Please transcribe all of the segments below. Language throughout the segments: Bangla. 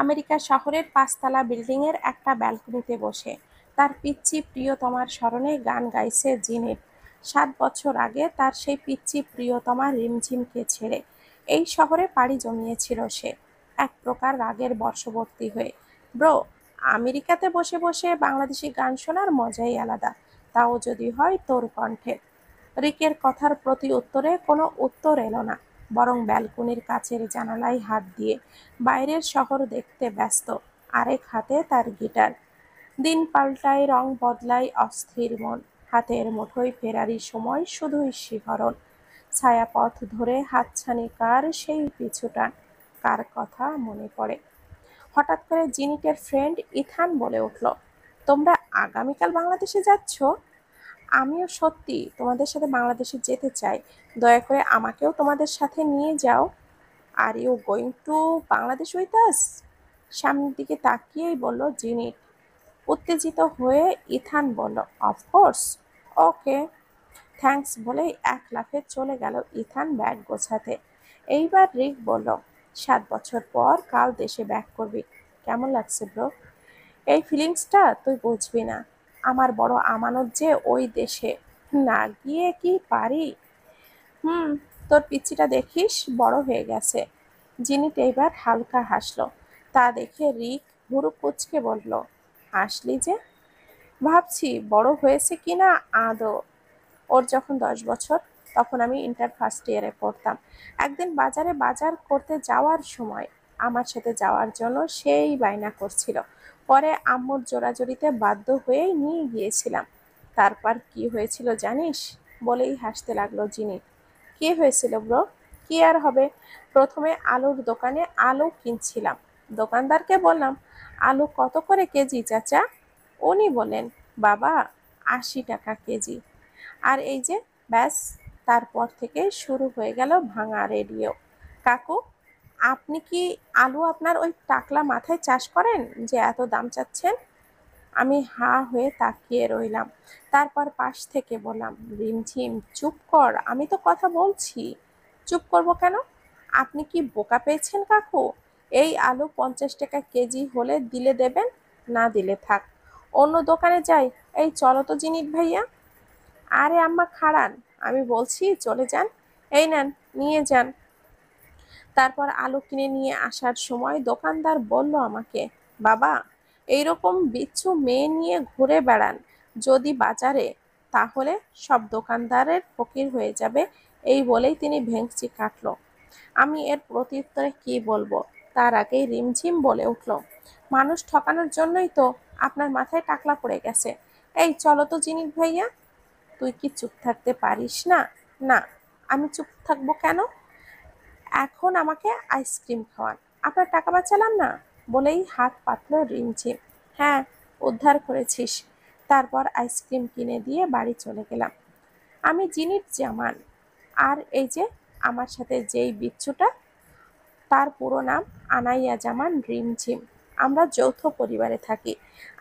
আমেরিকা শহরের ৫ তলা বিল্ডিংয়ের একটা ব্যালকনিতে বসে তার পিচ্চি প্রিয়তমার স্মরণে গান গাইছে জিনিট। ৭ বছর আগে তার সেই পিচ্চি প্রিয়তমা রিমঝিমকে ছেড়ে এই শহরে পাড়ি জমিয়েছিল সে, এক প্রকার রাগের বশবর্তী হয়ে। ব্রো, আমেরিকাতে বসে বসে বাংলাদেশি গান শোনার মজাই আলাদা, তাও যদি হয় তোর কণ্ঠে। রিকের কথার প্রতি উত্তরে কোনো উত্তর এলো না, বরং ব্যালকনির কাচের জানালায় হাত দিয়ে বাইরের শহর দেখতে ব্যস্ত, আরেক হাতে তার গিটার। দিন পাল্টায়, রং বদলায়, অস্থির মন, হাতের মুঠোয় ফেরারি সময় শুধুই শিহরণ। ছায়াপথ ধরে হাতছানি কার সেই পিছুটান, কার কথা মনে পড়ে। হঠাৎ করে জিনিটের ফ্রেন্ড ইথান বলে উঠল, তোমরা আগামীকাল বাংলাদেশে যাচ্ছ? আমিও সত্যি তোমাদের সাথে বাংলাদেশে যেতে চাই, দয়া করে আমাকেও তোমাদের সাথে নিয়ে যাও। Are you going to Bangladesh with us? সামনের দিকে তাকিয়েই বলল জিনিট। উত্তেজিত হয়ে ইথান বলল, অফকোর্স। ওকে, থ্যাঙ্কস বলেই এক লাফে চলে গেল ইথান ব্যাগ গোছাতে। এইবার রিক বলল, ৭ বছর পর কাল দেশে ব্যাক করবি, কেমন লাগছে ব্রো? এই ফিলিংসটা তুই বুঝবি না, আমার বড় আমানত যে ওই দেশে, না গিয়ে কি পারি। হুম, তোর পিচ্চিটা দেখিস বড় হয়ে গেছে। জিনিট এইবার হালকা হাসলো, তা দেখে রিক ভুরু কুঁচকে বলল, হাসলি যে? ভাবছি বড় হয়েছে কিনা আদৌ। ওর যখন ১০ বছর, তখন আমি ইন্টার ফার্স্ট ইয়ারে পড়তাম। একদিন বাজারে বাজার করতে যাওয়ার সময় আমার সাথে যাওয়ার জন্য সেই বায়না করছিল। পরে আম্মুর জোরাজুরিতে বাধ্য হয়েই নিয়ে গিয়েছিলাম। তারপর কি হয়েছিল জানিস? বলেই হাসতে লাগলো জিনিট। কি হয়েছিল ব্রো? কি আর হবে, প্রথমে আলুর দোকানে আলু কিনছিলাম। দোকানদারকে বললাম, আলু কত করে কেজি চাচা? উনি বলেন, বাবা, ৮০ টাকা কেজি। আর এই যে, ব্যাস, তারপর থেকে শুরু হয়ে গেল ভাঙা রেডিও। কাকু, আপনি কি আলু আপনার ওই টাকলা মাথায় চাষ করেন যে এত দাম চাচ্ছেন? আমি হাঁ হয়ে তাকিয়ে রইলাম। তারপর পাশ থেকে বললাম, রিমঝিম চুপ কর, আমি তো কথা বলছি। চুপ করব কেন? আপনি কি বোকা পেয়েছেন কাকু? এই আলু ৫০ টাকা কেজি হলে দিলে দেবেন, না দিলে থাক, অন্য দোকানে যাই। এই চলো তো জিনিট ভাইয়া। আরে আম্মা খাড়ান, আমি বলছি চলে যান। এই নেন, নিয়ে যান। তারপর আলু কিনে নিয়ে আসার সময় দোকানদার বলল আমাকে, বাবা, এইরকম বিচ্ছু মেয়ে নিয়ে ঘুরে বেড়ান যদি বাজারে, তাহলে সব দোকানদারের ফকির হয়ে যাবে। এই বলেই তিনি ভেংচি কাটল। আমি এর প্রত্যুত্তরে কি বলবো, তার আগেই রিমঝিম বলে উঠল, মানুষ ঠকানোর জন্যই তো আপনার মাথায় টাকলা পড়ে গেছে। এই চলো তো জিনিস ভাইয়া। তুই কি চুপ থাকতে পারিস না? না, আমি চুপ থাকবো কেন? এখন আমাকে আইসক্রিম খাওয়ান, আপনার টাকা বাঁচালাম না। বলেই হাত পাতল রিমঝিম। হ্যাঁ, উদ্ধার করেছিস। তারপর আইসক্রিম কিনে দিয়ে বাড়ি চলে গেলাম। আমি জিনিট জামান, আর এই যে আমার সাথে যেই বিচ্ছুটা, তার পুরো নাম আনাইয়া জামান রিমঝিম। আমরা যৌথ পরিবারে থাকি।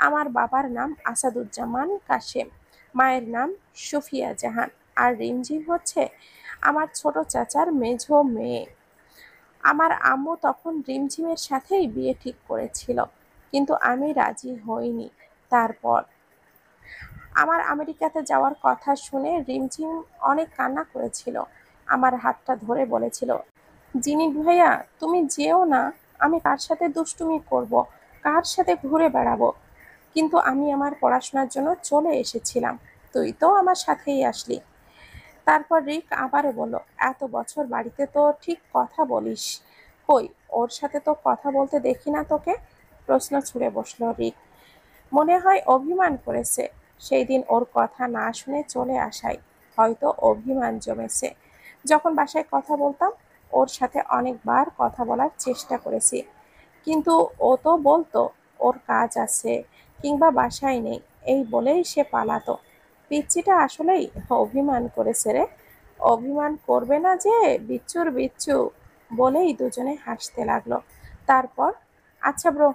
আমার বাবার নাম আসাদুজ্জামান কাশেম, মায়ের নাম সুফিয়া জাহান, আর রিমঝিম হচ্ছে আমার ছোট চাচার মেঝো মেয়ে। আমার আম্মু তখন রিমঝিমের সাথেই বিয়ে ঠিক করেছিল, কিন্তু আমি রাজি হইনি। তারপর আমার আমেরিকাতে যাওয়ার কথা শুনে রিমঝিম অনেক কান্না করেছিল। আমার হাতটা ধরে বলেছিল, জিনিট ভাইয়া, তুমি যেও না। আমি কার সাথে দুষ্টুমি করব, কার সাথে ঘুরে বেড়াবো? কিন্তু আমি আমার পড়াশোনার জন্য চলে এসেছিলাম, তুই তো আমার সাথেই আসলি। তারপর রিক আবারও বলল, এত বছর বাড়িতে তো ঠিক কথা বলিস কই? ওর সাথে তো কথা বলতে দেখি না তোকে। প্রশ্ন ছুড়ে বসলো রিক। মনে হয় অভিমান করেছে সেই দিন ওর কথা না শুনে চলে আসায়, হয়তো অভিমান জমেছে। যখন বাসায় কথা বলতাম, ওর সাথে অনেকবার কথা বলার চেষ্টা করেছি, কিন্তু ও তো বলতো ওর কাজ আছে কিংবা বাসায় নেই, এই বলেই সে পালাতো। পিচ্চিটা আসলেই অভিমান করেছে রে। অভিমান করবে না যে, বিচ্ছুর বিচ্ছু। বলেই দুজনে হাসতে লাগলো। তারপর, আচ্ছা ব্রো,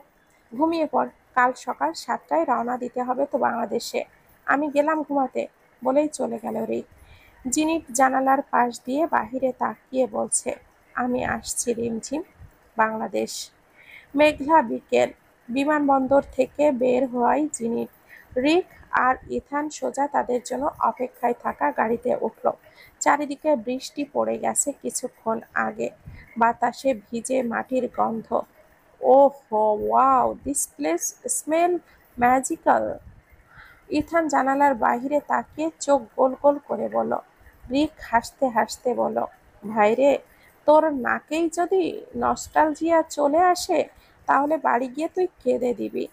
ঘুমিয়ে পড়, কাল সকাল ৭টায় রওনা দিতে হবে তো বাংলাদেশে। আমি গেলাম ঘুমাতে। বলেই চলে গেল রিক। জিনিট জানালার পাশ দিয়ে বাহিরে তাকিয়ে বলছে, আমি আসছি রিমঝিম, বাংলাদেশ। মেঘলা বিকেল, বিমানবন্দর থেকে বের হওয়াই জিনিট, রিক আর ইথান সোজা তাদের জন্য অপেক্ষায় থাকা গাড়িতে উঠল। চারিদিকে বৃষ্টি পড়ে গেছে কিছুক্ষণ আগে, বাতাসে ভিজে মাটির গন্ধ। ওহো, wow, this place smell magical. Ethan জানালার বাহিরে তাকিয়ে চোখ গোল গোল করে বলল। রিক হাসতে হাসতে বলল, ভাইরে, তোর নাকেই যদি নস্টালজিয়া চলে আসে তাহলে বাড়ি গিয়ে তুই কেঁদে দিবি।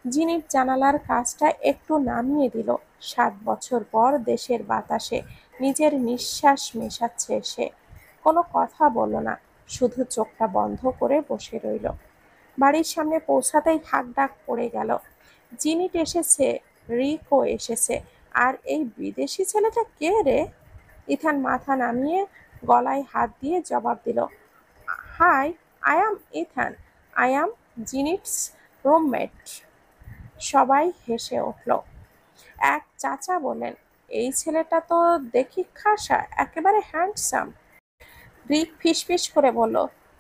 জিনিট জানালার কাজটা একটু নামিয়ে দিল। 7 বছর পর দেশের বাতাসে নিজের নিঃশ্বাস মেশাচ্ছে সে। কোনো কথা বলল না, শুধু চোখটা বন্ধ করে বসে রইল। বাড়ির সামনে পৌঁছাতেই হাঁকডাক পড়ে গেল। জিনিট এসেছে, রিকও এসেছে, আর এই বিদেশি ছেলেটা কে রে? ইথান মাথা নামিয়ে গলায় হাত দিয়ে জবাব দিল, hi, I am Ethan, I am Jinit's roommate. সবাই হেসে উঠল। এক চাচা বললেন, এই ছেলেটা তো দেখি খাসা, একেবারে হ্যান্ডসাম। রিক ফিসফিস করে বলল,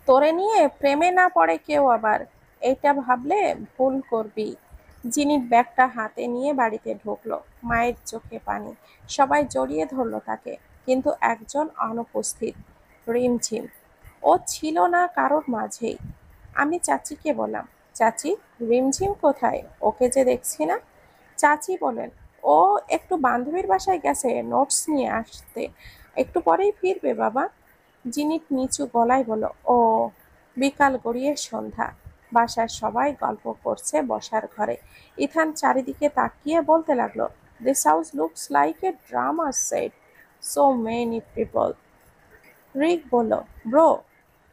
তোরে নিয়ে প্রেমে না পড়ে কেউ আবার, এইটা ভাবলে ভুল করবি। জিনিট ব্যাগটা হাতে নিয়ে বাড়িতে ঢুকলো। মায়ের চোখে পানি, সবাই জড়িয়ে ধরলো তাকে, কিন্তু একজন অনুপস্থিত, রিমঝিম। ও ছিল না কারোর মাঝেই। আমি চাচিকে বললাম, চাচি, রিমঝিম কোথায়? ওকে যে দেখছি না। চাচি বলেন, ও একটু বান্ধবীর বাসায় গেছে নোটস নিয়ে আসতে, একটু পরেই ফিরবে বাবা। জিনিট নিচু গলায় বলল, ও। বিকাল গড়িয়ে সন্ধ্যা। বাসার সবাই গল্প করছে বসার ঘরে। ইথান চারিদিকে তাকিয়ে বলতে লাগলো, this house looks like a drama set, so many people. Rick বলল, ব্রো,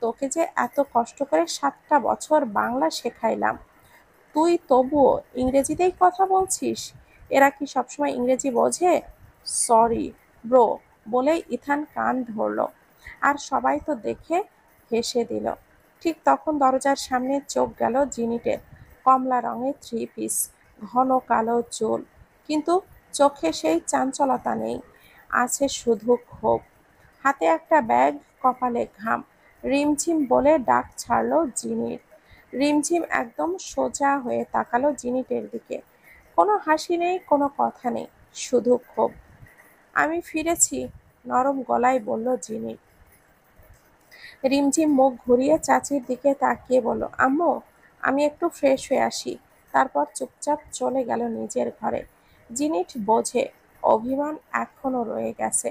তোকে যে এত কষ্ট করে 7টা বছর বাংলা শেখাইলাম, তুই তবুও ইংরেজিতেই কথা বলছিস। এরা কি সবসময় ইংরেজি বোঝে? সরি ব্রো, বলেই ইথান কান ধরল। আর সবাই তো দেখে হেসে দিল। ঠিক তখন দরজার সামনে চোখ গেল জিনিটের। কমলা রঙের 3 পিস, ঘন কালো চুল, কিন্তু চোখে সেই চাঞ্চলতা নেই, আছে শুধু ক্ষোভ। হাতে একটা ব্যাগ, কপালে ঘাম। রিমঝিম বলে ডাক ছাড়ল জিনিট। রিমঝিম একদম সোজা হয়ে তাকালো জিনিটের দিকে। কোনো হাসি নেই, কোনো কথা নেই, শুধু ক্ষোভ। আমি ফিরেছি, নরম গলায় বলল জিনিট। রিমঝিম মুখ ঘুরিয়ে চাচির দিকে তাকিয়ে বলল, আম্মু, আমি একটু ফ্রেশ হয়ে আসি। তারপর চুপচাপ চলে গেল নিজের ঘরে। জিনিট বোঝে অভিমান এখনো রয়ে গেছে।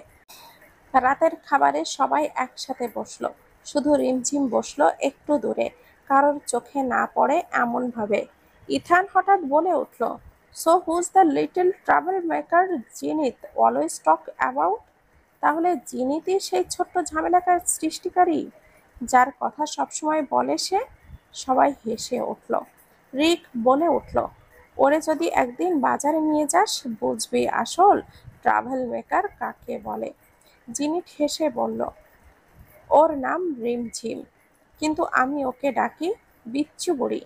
রাতের খাবারে সবাই একসাথে বসলো। শুধু রিমঝিম বসলো একটু দূরে, কারোর চোখে না পড়ে এমনভাবে। ইথান হঠাৎ বলে উঠল, so who's the little travel maker Jinit always talk about? তাহলে জিনিতই সেই ছোট্ট ঝামেলাকার সৃষ্টিকারী, যার কথা সবসময় বলে সে? সবাই হেসে উঠল। রিক বলে উঠল, ওরে যদি একদিন বাজারে নিয়ে যাস বুঝবি আসল ট্রাভেল মেকার কাকে বলে। জিনিট হেসে বলল, ওর নাম রিমঝিম, কিন্তু আমি ওকে ডাকি বিচ্ছু বুড়ি।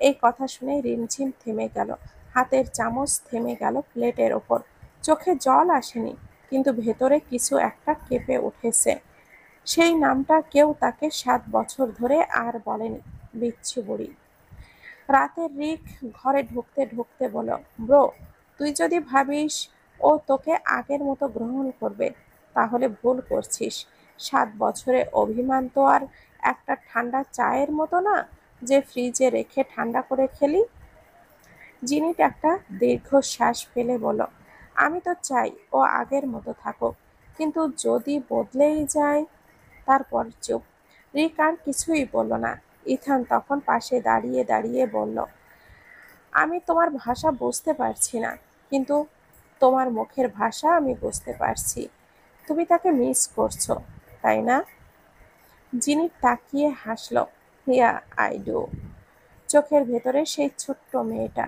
এই কথা শুনে রিমঝিম থেমে গেল। হাতের চামচ থেমে গেল প্লেটের ওপর। চোখে জল আসেনি, কিন্তু ভেতরে কিছু একটা কেঁপে উঠেছে। সেই নামটা কেউ তাকে 7 বছর ধরে আর বলেনি, বিচ্ছু বুড়ি। রাতে রিক ঘরে ঢুকতে ঢুকতে বলল, ব্রো, তুই যদি ভাবিস ও তোকে আগের মতো গ্রহণ করবে, তাহলে ভুল করছিস। 7 বছরে অভিমান তো আর একটা ঠান্ডা চায়ের মতো না যে ফ্রিজে রেখে ঠান্ডা করে খেলি। জিনিট একটা দীর্ঘশ্বাস ফেলে বলল, আমি তো চাই ও আগের মতো থাকুক, কিন্তু যদি বদলেই যায়। তারপর চুপ। রিক আর কিছুই বলল না। ইথান তখন পাশে দাঁড়িয়ে দাঁড়িয়ে বলল, আমি তোমার ভাষা বুঝতে পারছি না, কিন্তু তোমার মুখের ভাষা আমি বুঝতে পারছি। তুমি তাকে মিস করছো, তাই না? জিনিট তাকিয়ে হাসল, ইয়া, আই ডু। চোখের ভেতরে সেই ছোট্ট মেয়েটা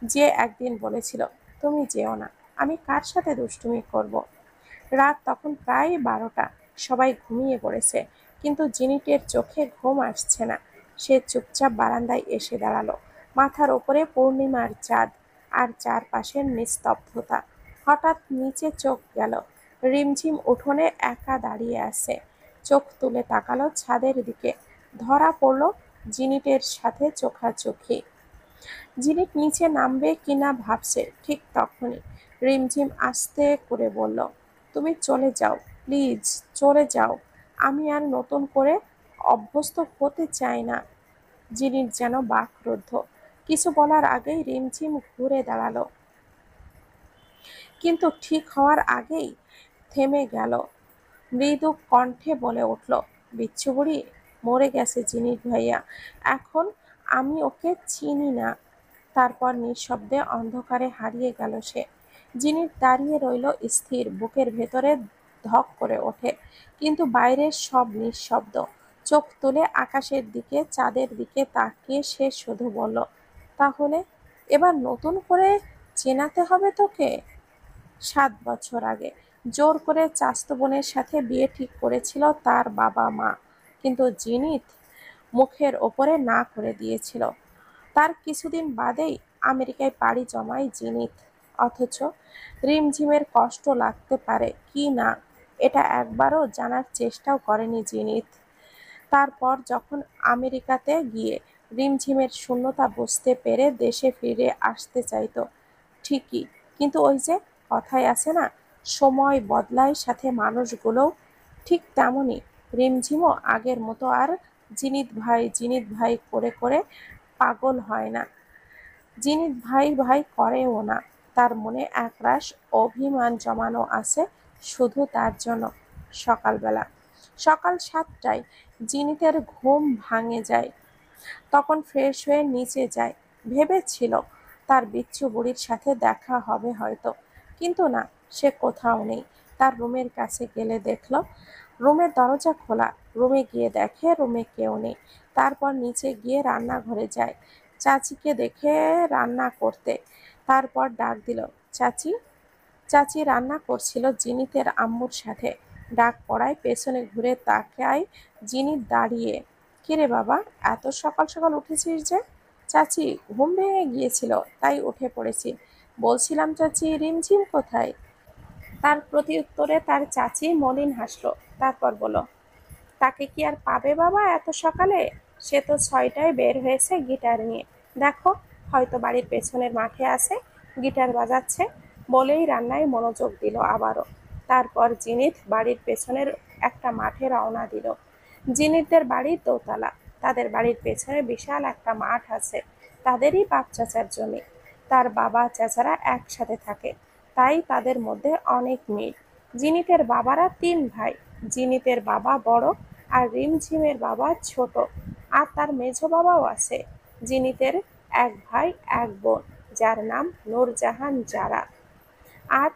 যে একদিন বলেছিল, তুমি যেও না, আমি কার সাথে দুষ্টুমি করব। রাত তখন প্রায় 12টা। সবাই ঘুমিয়ে পড়েছে, কিন্তু জিনিটের চোখে ঘুম আসছে না। সে চুপচাপ বারান্দায় এসে দাঁড়ালো। মাথার ওপরে পূর্ণিমার চাঁদ, আর চারপাশের নিস্তব্ধতা। হঠাৎ নিচে চোখ গেল। রিমঝিম উঠোনে একা দাঁড়িয়ে আছে। চোখ তুলে তাকালো ছাদের দিকে। ধরা পড়ল জিনিটের সাথে চোখাচোখি। জিনিট নিচে নামবে কিনা ভাবছে, ঠিক তখনই রিমঝিম আস্তে করে বলল, তুমি চলে যাও, প্লিজ চলে যাও, আমি আর নতুন করে অভ্যস্ত হতে চাই না। জিনিট যেন বাকরুদ্ধ। কিছু বলার আগেই রিমঝিম ঘুরে দাঁড়ালো, কিন্তু ঠিক হওয়ার আগেই থেমে গেল। মৃদু কণ্ঠে বলে উঠল, বিচ্ছু বুড়ি মরে গেছে জিনিট ভাইয়া, এখন আমি ওকে চিনি না। তারপর নিঃশব্দে অন্ধকারে হারিয়ে গেল সে। জিনিট দাঁড়িয়ে রইল স্থির, বুকের ভেতরে ধক করে ওঠে, কিন্তু বাইরের সব নিঃশব্দ। চোখ তুলে আকাশের দিকে, চাঁদের দিকে তাকিয়ে সে শুধু বলল, তাহলে এবার নতুন করে চেনাতে হবে তোকে। ৭ বছর আগে জোর করে চাচাতো বোনের সাথে বিয়ে ঠিক করেছিল তার বাবা মা, কিন্তু জিনিত মুখের ওপরে না করে দিয়েছিল। তার কিছুদিন বাদেই আমেরিকায় পাড়ি জমায় জিনিত। অথচ রিমঝিমের কষ্ট লাগতে পারে কি না এটা একবারও জানার চেষ্টাও করেনি জিনিত। তারপর যখন আমেরিকাতে গিয়ে রিমঝিমের শূন্যতা বুঝতে পেরে দেশে ফিরে আসতে চাইতো ঠিকই, কিন্তু ওই যে কথায় আছে না, সময় বদলায় সাথে মানুষগুলোও, ঠিক তেমনই রিমঝিমও আগের মতো আর জিনিত ভাই করে করে পাগল হয় না। জিনিত ভাই ভাই করেও না। তার মনে একরাশ অভিমান জমানো আছে শুধু তার জন্য। সকালবেলা সকাল ৭টায় জিনিতের ঘুম ভাঙে যায়। তখন ফ্রেশ হয়ে নিচে যায়। ভেবেছিল তার বিচ্ছু বুড়ির সাথে দেখা হবে হয়তো, কিন্তু না, সে কোথাও নেই। তার রুমের কাছে গেলে দেখল রুমের দরজা খোলা। রুমে গিয়ে দেখে রুমে কেউ নেই। তারপর নিচে গিয়ে রান্নাঘরে যায় চাচিকে দেখে রান্না করতে। তারপর ডাক দিল, চাচি। চাচি রান্না করছিল জিনিতের আম্মুর সাথে। ডাক পড়ায় পেছনে ঘুরে তাকায় জিনিত দাঁড়িয়ে। কিরে বাবা, এত সকাল সকাল উঠেছিস যে? চাচি, ঘুম ভেঙে গিয়েছিল তাই উঠে পড়েছি। বলছিলাম চাচি, রিমঝিম কোথায়? তার প্রত্যুত্তরে তার চাচি মলিন হাসলো। তারপর বলল, তাকে কি আর পাবে বাবা এত সকালে? সে তো ৬টায় বের হয়েছে গিটার নিয়ে। দেখো, হয়তো বাড়ির পেছনের মাঠে আছে, গিটার বাজাচ্ছে। বলেই রান্নায় মনোযোগ দিল আবারও। তারপর জিনিত বাড়ির পেছনের একটা মাঠে রওনা দিল। জিনিতদের বাড়ি দোতলা। তাদের বাড়ির পেছনে বিশাল একটা মাঠ আছে, তাদেরই বাপ চাচার জমি। তার বাবা চাচারা একসাথে থাকে, তাই তাদের মধ্যে অনেক মিল। জিনিতের বাবারা ৩ ভাই। জিনিতের বাবা বড় আর রিমঝিমের বাবা ছোট, আর তার মেঝো বাবাও আছে। জিনিতের ১ ভাই ১ বোন, যার নাম নূরজাহান জারা। আর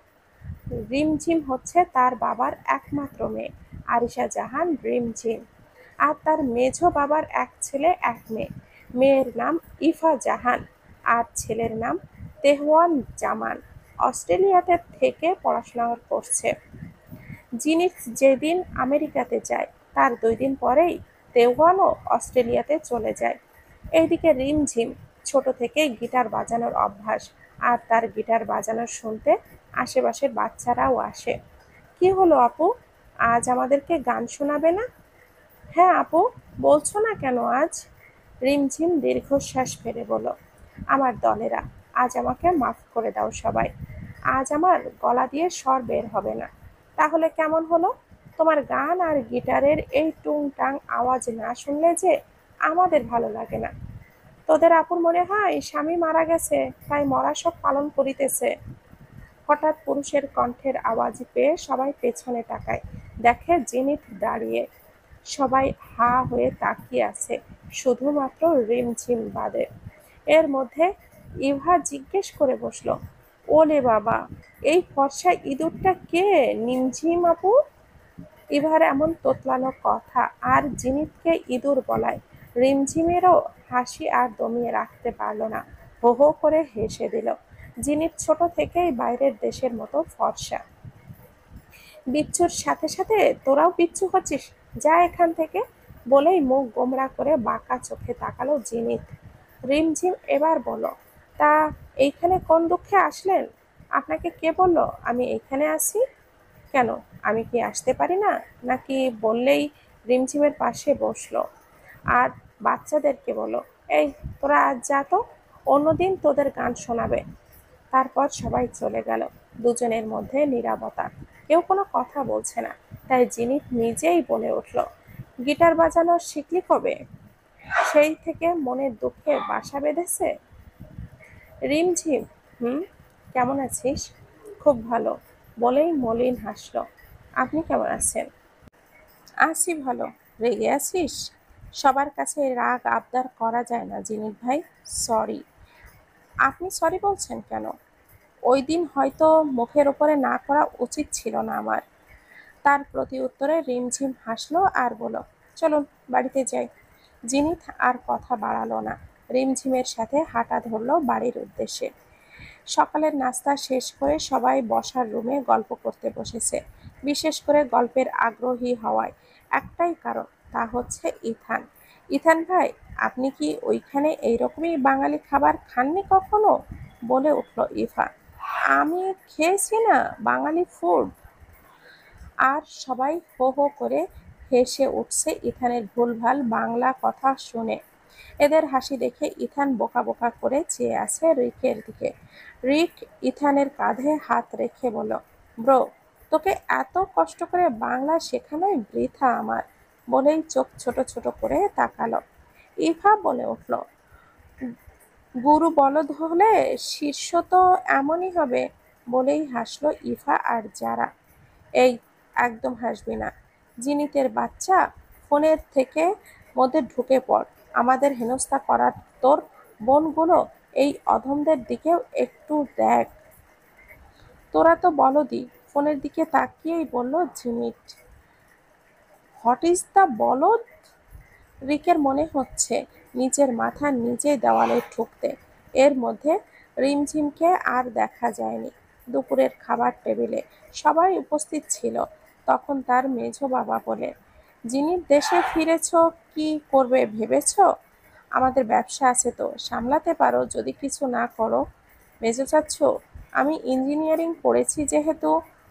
রিমঝিম হচ্ছে তার বাবার একমাত্র মেয়ে, আরিশা জাহান রিমঝিম। আর তার মেঝো বাবার ১ ছেলে ১ মেয়ে। মেয়ের নাম ইফা জাহান আর ছেলের নাম তেহওয়ান জামান। অস্ট্রেলিয়াতে থেকে পড়াশোনা করছে। জিনিস যেদিন আমেরিকাতে যায় তার ২ দিন পরেই তেহওয়ানও অস্ট্রেলিয়াতে চলে যায়। এইদিকে রিমঝিম ছোট থেকেই গিটার বাজানোর অভ্যাস, আর তার গিটার বাজানো শুনতে আশেপাশের বাচ্চারাও আসে। কি হলো আপু, আজ আমাদেরকে গান শোনাবে না? হ্যাঁ আপু, বলছো না কেন আজ? রিমঝিম দীর্ঘশ্বাস ফেলে বলল, আমার দলেরা, আজ আমাকে মাফ করে দাও সবাই। আজ আমার গলা দিয়ে স্বর বের হবে না। তাহলে কেমন হলো? তোমার গান আর গিটারের এই টুংটাং আওয়াজ না শুনলে যে আমাদের ভালো লাগে না। তোদের আপুর মনে হয় স্বামী মারা গেছে, তাই মরা শোক পালন করিতেছে। হঠাৎ পুরুষের কণ্ঠের আওয়াজ পেয়ে সবাই পেছনে তাকায়। দেখে জিনিত দাঁড়িয়ে। সবাই হা হয়ে তাকিয়ে আছে, শুধুমাত্র রিমঝিম বাদে। এর মধ্যে ইভা জিজ্ঞেস করে বসল, ওলে বাবা, এই ফর্সা ইঁদুরটা কে? নিমঝিম আপু? ইভার এমন তোতলানো কথা আর জিনিতকে ইঁদুর বলায় রিমঝিমেরও হাসি আর দমিয়ে রাখতে পারল না। হো হো করে হেসে দিল। জিনিত ছোট থেকেই বাইরের দেশের মতো ফর্সা। বিচ্ছুর সাথে সাথে তোরাও বিচ্ছু হচ্ছিস, যা এখান থেকে। বলেই মুখ গোমড়া করে বাঁকা চোখে তাকালো জিনিত। রিমঝিম এবার বলল, তা এইখানে কোন দুঃখে আসলেন? আপনাকে কে বলল আমি এইখানে আসি? কেন, আমি কি আসতে পারি না নাকি? বললেই রিমঝিমের পাশে বসলো আর বাচ্চাদেরকে বলো, এই তোরা আজ যা তো, অন্যদিন তোদের গান শোনাবে। তারপর সবাই চলে গেল। দুজনের মধ্যে নীরবতা, কেউ কোনো কথা বলছে না। তাই জিনিত নিজেই বলে উঠল, গিটার বাজানো শিখলি কবে? সেই থেকে মনের দুঃখে বাসা বেঁধেছে? রিমঝিম, হুম, কেমন আছিস? খুব ভালো, বলেই মলিন হাসল। আপনি কেমন আছেন? আছি ভালো। রেগে আছিস? সবার কাছে রাগ আবদার করা যায় না জিনিত ভাই। সরি। আপনি সরি বলছেন কেন? ওই দিন হয়তো মুখের ওপরে না করা উচিত ছিল না আমার। তার প্রতি উত্তরে রিমঝিম হাসলো আর বলল, চলুন বাড়িতে যাই। জিনিত আর কথা বাড়ালো না, রিমঝিমের সাথে হাঁটা ধরলো বাড়ির উদ্দেশ্যে। সকালের নাস্তা শেষ করে সবাই বসার রুমে গল্প করতে বসেছে। বিশেষ করে গল্পের আগ্রহী হওয়ায় একটাই কারণ, তা হচ্ছে ইথান। ইথান ভাই, আপনি কি ওইখানে এইরকমই বাঙালি খাবার খাননি কখনো? বলে উঠল ইফা। আমি খেয়েছি না বাঙালি ফুড। আর সবাই হো হো করে হেসে উঠছে ইথানের ভুলভাল বাংলা কথা শুনে। এদের হাসি দেখে ইথান বোকা বোকা করে চেয়ে আছে রিকের দিকে। রিক ইথানের কাঁধে হাত রেখে বলল, ব্রো, তোকে এত কষ্ট করে বাংলা শেখানোই বৃথা আমার। বলেই চোখ ছোট ছোট করে তাকালো। ইভা বলে উঠল, গুরু বলদ হলে শিষ্য তো এমনই হবে। বলেই হাসলো ইভা আর যারা। এই, একদম হাসবি না। জিনিতের বাচ্চা, ফোনের থেকে মধ্যে ঢুকে পড়। আমাদের হেনস্থা করার তোর বোনগুলো, এই অধমদের দিকেও একটু দেখ। তোরা তো বলদি। ফোনের দিকে তাকিয়েই বলল জিনিট। হোয়াট ইজ দ্য বলদ? রিকের মনে হচ্ছে নিজের মাথা নিজেই দেওয়ালে ঠুকতে। এর মধ্যে রিমঝিমকে আর দেখা যায়নি। দুপুরের খাবার টেবিলে সবাই উপস্থিত ছিল। তখন তার মেঝো বাবা বলে, যিনি দেশে ফিরেছ, কি করবে ভেবেছ? আমাদের ব্যবসা আছে তো, সামলাতে পারো যদি কিছু না করো। মেজো চাচ্ছু, আমি ইঞ্জিনিয়ারিং পড়েছি যেহেতু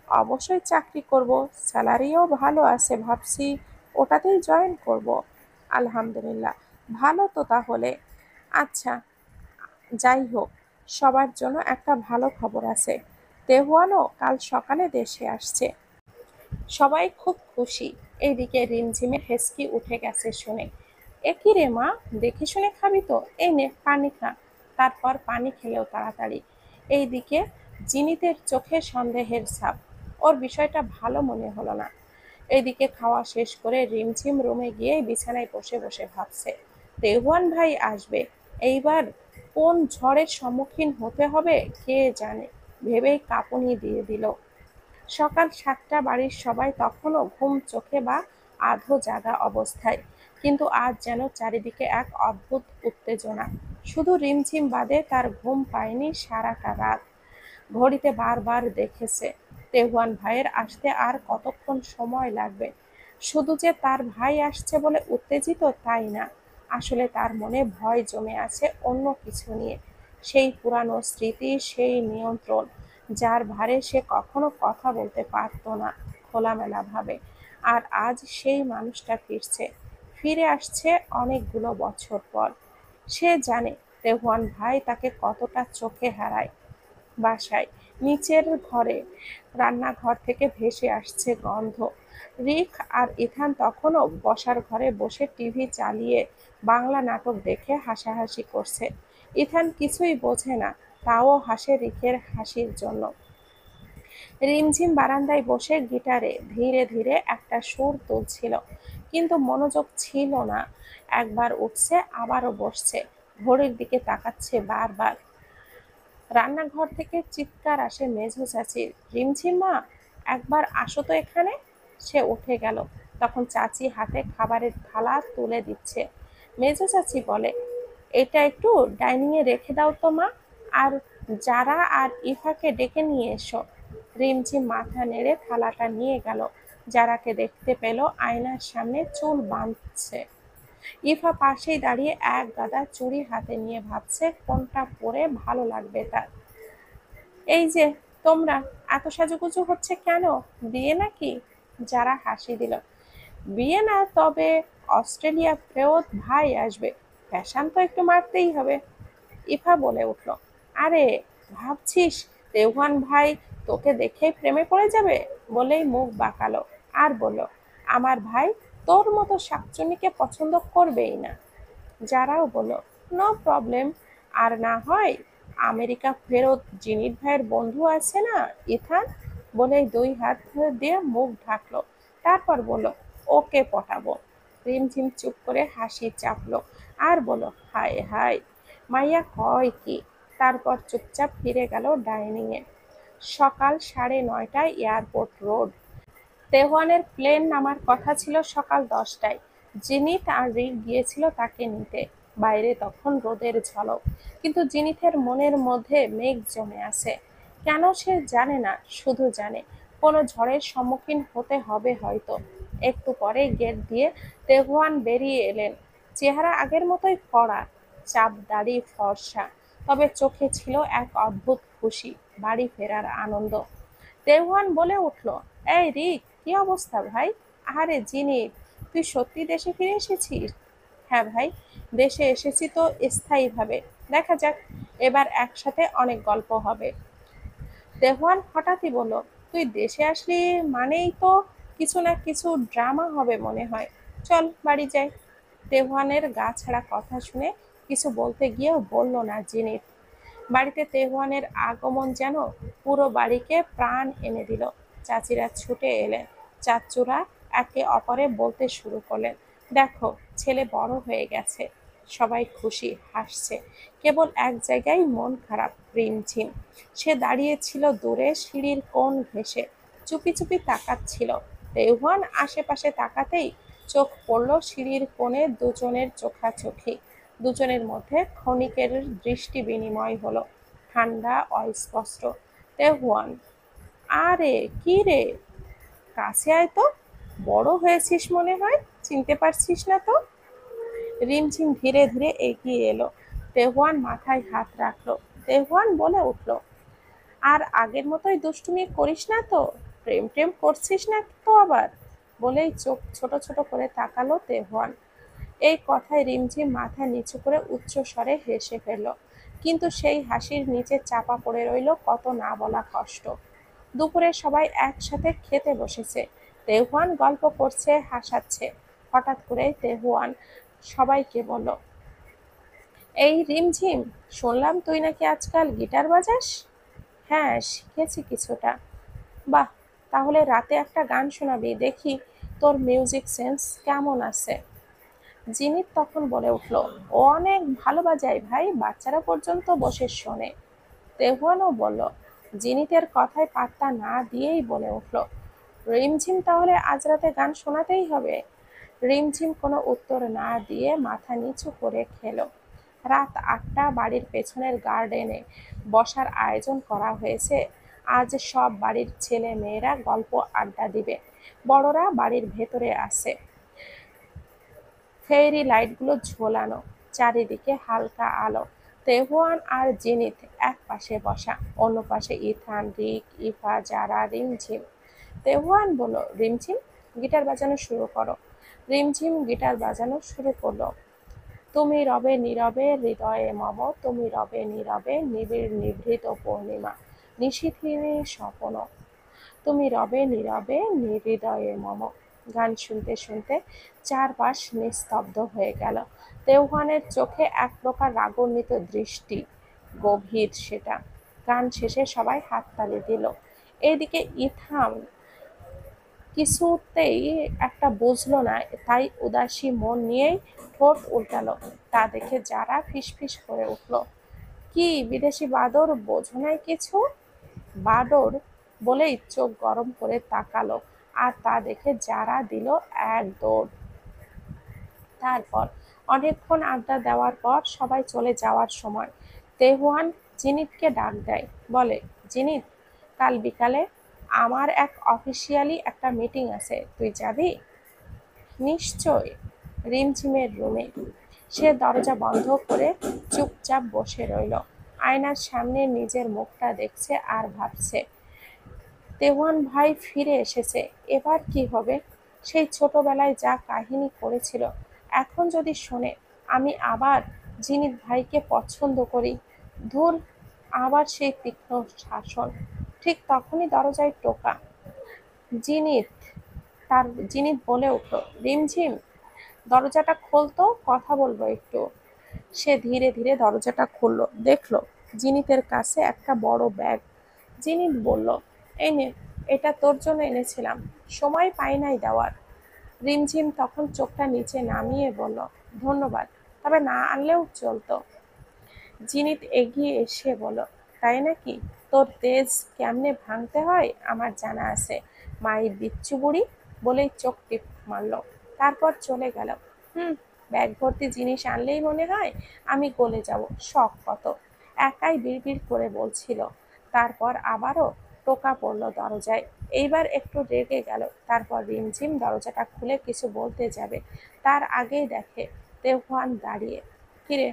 অবশ্যই চাকরি করব, স্যালারিও ভালো আছে, ভাবছি ওটাতেই জয়েন করব। আলহামদুলিল্লাহ, ভালো তো তাহলে। আচ্ছা, যাই হোক, সবার জন্য একটা ভালো খবর আছে। তেহুয়ানও কাল সকালে দেশে আসছে। সবাই খুব খুশি। এইদিকে রিমঝিমের হেসকি উঠে গেছে শুনে। এ কি রে মা, দেখে শুনে খাবি তো, এই নে পানি খা। তারপর পানি খেলেও তাড়াতাড়ি। এইদিকে জিনিতের চোখে সন্দেহের ছাপ। ওর বিষয়টা ভালো মনে হলো না। এইদিকে খাওয়া শেষ করে রিমঝিম রুমে গিয়ে বিছানায় বসে বসে ভাবছে, তেহুয়ান ভাই আসবে, এইবার কোন ঝড়ের সম্মুখীন হতে হবে কে জানে। ভেবেই কাঁপুনি দিয়ে দিল। সকাল ৭টা, বাড়ির সবাই তখনও ঘুম চোখে বা আধো জাগা অবস্থায়। কিন্তু আজ যেন চারিদিকে এক অদ্ভুত উত্তেজনা। শুধু রিমঝিম বাদে তার ঘুম পায়নি সারাটা রাত। ঘড়িতে বারবার দেখেছে তেহুয়ান ভাইয়ের আসতে আর কতক্ষণ সময় লাগবে। শুধু যে তার ভাই আসছে বলে উত্তেজিত তাই না, আসলে তার মনে ভয় জমে আছে অন্য কিছু নিয়ে। সেই পুরানো স্মৃতি, সেই নিয়ন্ত্রণ, যার ভারে সে কখনো কথা বলতে পারত না খোলামেলা ভাবে। আর আজ সেই মানুষটা ফিরছে, ফিরে আসছে অনেকগুলো বছর পর। সে জানে তেহুয়ান ভাই তাকে কতটা চোখে হারায়। বাসায় নিচের ঘরে রান্নাঘর থেকে ভেসে আসছে গন্ধ। রিক আর ইথান তখনও বসার ঘরে বসে টিভি চালিয়ে বাংলা নাটক দেখে হাসাহাসি করছে। ইথান কিছুই বোঝে না, তাও হাসে রিকের হাসির জন্য। রিমঝিম বারান্দায় বসে গিটারে ধীরে ধীরে একটা সুর তুলছিল, কিন্তু মনোযোগ ছিল না। একবার উঠছে, আবারও বসছে, ঘড়ির দিকে তাকাচ্ছে বারবার। রান্নাঘর থেকে চিৎকার আসে মেঝো চাচির, রিমঝিম মা, একবার আসো তো এখানে। সে উঠে গেল। তখন চাচি হাতে খাবারের থালা তুলে দিচ্ছে। মেঝো চাচি বলে, এটা একটু ডাইনিংয়ে রেখে দাও তো মা, আর যারা আর ইফাকে ডেকে নিয়ে এসো। রিমঝিম মাথা নেড়ে থালাটা নিয়ে গেল। যারাকে দেখতে পেল আয়নার সামনে চুল বাঁধছে। ইভা পাশেই দাঁড়িয়ে এক গাদা চুড়ি হাতে নিয়ে ভাবছে কোনটা পরে ভালো লাগবে তার। এই যে তোমরা, এত সাজুগুজু হচ্ছে কেন? বিয়ে নাকি? যারা হাসি দিল। বিয়ে না, তবে অস্ট্রেলিয়া ফেরত ভাই আসবে, ফ্যাশন তো একটু মারতেই হবে। ইফা বলে উঠল, আরে ভাবছিস দেওয়ান ভাই তোকে দেখেই প্রেমে পড়ে যাবে? বলেই মুখ বাঁকালো আর বলল, আমার ভাই তোর মতো শাকচুন্নিকে পছন্দ করবেই না। যারাও বলল, নো প্রবলেম। আর না হয় আমেরিকা ফেরত জিনিত ভাইয়ের বন্ধু আছে না ইথান, বলেই দুই হাত দিয়ে মুখ ঢাকলো। তারপর বলল, ওকে পটাবো। রিমঝিম চুপ করে হাসি চাপলো আর বলল, হায় হায় মাইয়া কয় কি। তারপর চুপচাপ ফিরে গেল ডাইনিংয়ে। সকাল 9:30টায় এয়ারপোর্ট রোড। তেহওয়ানের প্লেন নামার কথা ছিল সকাল 10টায়। জিনিত আর রিক গিয়েছিল তাকে নিতে। বাইরে তখন রোদের ঝলক, কিন্তু জিনিথের মনের মধ্যে মেঘ জমে আছে। কেন সে জানে না, শুধু জানে কোনো ঝড়ের সম্মুখীন হতে হবে হয়তো। একটু পরে গেট দিয়ে তেহওয়ান বেরিয়ে এলেন। চেহারা আগের মতোই কড়া, চাপ দাড়ি ফর্সা, তবে চোখে ছিল এক অদ্ভুত খুশি, বাড়ি ফেরার আনন্দ। তেহওয়ান বলে উঠল, এই রিক, কি অবস্থা ভাই? আরে জিনিত, তুই সত্যি দেশে ফিরে এসেছিস? হ্যাঁ ভাই, দেশে এসেছি তো স্থায়ীভাবে। দেখা যাক, এবার একসাথে অনেক গল্প হবে। তেহওয়ান হঠাৎই বলল, তুই দেশে আসলি মানেই তো কিছু না কিছু ড্রামা হবে মনে হয়। চল বাড়ি যাই। তেহওয়ানের গা ছাড়া কথা শুনে কিছু বলতে গিয়েও বলল না জিনিত। বাড়িতে তেহওয়ানের আগমন যেন পুরো বাড়িকে প্রাণ এনে দিল। চাচিরা ছুটে এলেন, চাচুরা একে অপরে বলতে শুরু করলেন, দেখো ছেলে বড় হয়ে গেছে। সবাই খুশি, হাসছে। কেবল এক জায়গায় মন খারাপ, রিমঝিম। সে দাঁড়িয়ে ছিল দূরে সিঁড়ির কোণ ঘেঁষে, চুপি চুপি তাকাচ্ছিল। তেহওয়ান আশেপাশে তাকাতেই চোখ পড়ল সিঁড়ির কোণে দুজনের চোখাচোখি। দুজনের মধ্যে ক্ষণিকের দৃষ্টি বিনিময় হলো, ঠান্ডা অস্পষ্ট। তেহুয়ান, আরে কি রে, কাছে আয় তো। বড় হয়েছিস মনে হয়, চিনতে পারছিস না তো? রিমঝিম ধীরে ধীরে এগিয়ে এলো। তেহুয়ান মাথায় হাত রাখলো। তেহুয়ান বলে উঠল, আর আগের মতোই দুষ্টুমি করিস না তো? প্রেম টেম করছিস না তো আবার? বলেই চোখ ছোট ছোট করে তাকালো তেহুয়ান। এই কথায় রিমঝিম মাথা নিচু করে উচ্চ স্বরে হেসে ফেলল, কিন্তু সেই হাসির নিচে চাপা পড়ে রইল কত না বলা কষ্ট। দুপুরে সবাই একসাথে খেতে বসেছে। তেহুয়ান গল্প করছে, হাসাচ্ছে। হঠাৎ করে তেহুয়ান সবাইকে বলল, এই রিমঝিম, শুনলাম তুই নাকি আজকাল গিটার বাজাস। হ্যাঁ, শিখেছি কিছুটা। বাহ, তাহলে রাতে একটা গান শোনাবি দেখি তোর মিউজিক সেন্স কেমন আছে। জিনিত তখন বলে উঠল, ও অনেক ভালো বাজায় ভাই, বাচ্চারা পর্যন্ত বসে শোনে। তেহুয়ানও বলল। জিনিতের কথায় পাত্তা না দিয়েই বলে উঠল, রিমঝিম, তাহলে আজ রাতে গান শোনাতেই হবে। রিমঝিম কোনো উত্তর না দিয়ে মাথা নিচু করে খেলো। রাত 8টা, বাড়ির পেছনের গার্ডেনে বসার আয়োজন করা হয়েছে। আজ সব বাড়ির ছেলে মেয়েরা গল্প আড্ডা দিবে। বড়রা বাড়ির ভেতরে আছে। ফেরি লাইটগুলো ঝোলানো, চারিদিকে হালকা আলো। তেহুয়ান আর জিনিত এক পাশে বসা, অন্য পাশে ইথান, রিক, ইফা, যারা, রিমঝিম। তেহুয়ান বলল, রিমঝিম, গিটার বাজানো শুরু করো। রিমঝিম গিটার বাজানো শুরু করলো। তুমি রবে নীরবে হৃদয়ে মম, তুমি রবে নীরবে নিবিড় নিভৃত পূর্ণিমা, নিশীথিনী স্বপন, তুমি রবে নীরবে হৃদয়ে মম। গান শুনতে শুনতে চারপাশ নিস্তব্ধ হয়ে গেল। তেওহানের চোখে এক প্রকার রাগান্বিত দৃষ্টি, গভীর সেটা। গান শেষে সবাই হাততালি দিল। এইদিকে ইথাম কিছুতেই একটা বুঝলো না, তাই উদাসী মন নিয়েই ঠোঁট উল্টালো। তা দেখে যারা ফিসফিস করে উঠল, কি বিদেশি বাদর, বোঝো নাই কিছু? বাদর বলেই চোখ গরম করে তাকালো, আর তা দেখে যারা দিল এক দৌড়। তারপর অনেকক্ষণ আড্ডা দেওয়ার পর সবাই চলে যাওয়ার সময় তেহুয়ান জিনিতকে ডাক দেয়, বলে, জিনিত, কাল বিকালে আমার এক অফিসিয়ালি একটা মিটিং আছে, তুই যাবি? নিশ্চয়। রিমঝিমের রুমে। সে দরজা বন্ধ করে চুপচাপ বসে রইল। আয়নার সামনে নিজের মুখটা দেখছে আর ভাবছে, তেওয়ান ভাই ফিরে এসেছে, এবার কি হবে? সেই ছোটবেলায় যা কাহিনী করেছিল এখন যদি শোনে আমি আবার জিনিত ভাইকে পছন্দ করি। ধুর, আবার সেই তীক্ষ্ণ শাসন। ঠিক তখনই দরজায় টোকা। জিনিত তার জিনিত বলে উঠল, রিমঝিম, দরজাটা খোলতো, কথা বলবো একটু। সে ধীরে ধীরে দরজাটা খুলল, দেখল জিনিতের কাছে একটা বড় ব্যাগ। জিনিত বলল, এই নে, এটা তোর জন্য এনেছিলাম, সময় পাই নাই দেওয়ার। রিমঝিম তখন চোখটা নিচে নামিয়ে বলল, ধন্যবাদ, তবে না আনলেও চলতো। জিনিত এগিয়ে এসে বলল, তাই নাকি? তোর তেজ কেমনে ভাঙতে হয় আমার জানা আছে, মায়ের বিচ্ছু বুড়ি। বলেই চোখ টিপ মারল, তারপর চলে গেল। ব্যাগ ভর্তি জিনিস আনলেই মনে হয় আমি গলে যাব, শখ কত। একাই বিড়বিড় করে বলছিল। তারপর আবারও টোকা পড়ল দরজায়। এইবার একটু রেগে গেল। তারপর রিমঝিম দরজাটা খুলে কিছু বলতে যাবে, তার আগেই দেখে তেহওয়ান দাঁড়িয়ে। কিরে,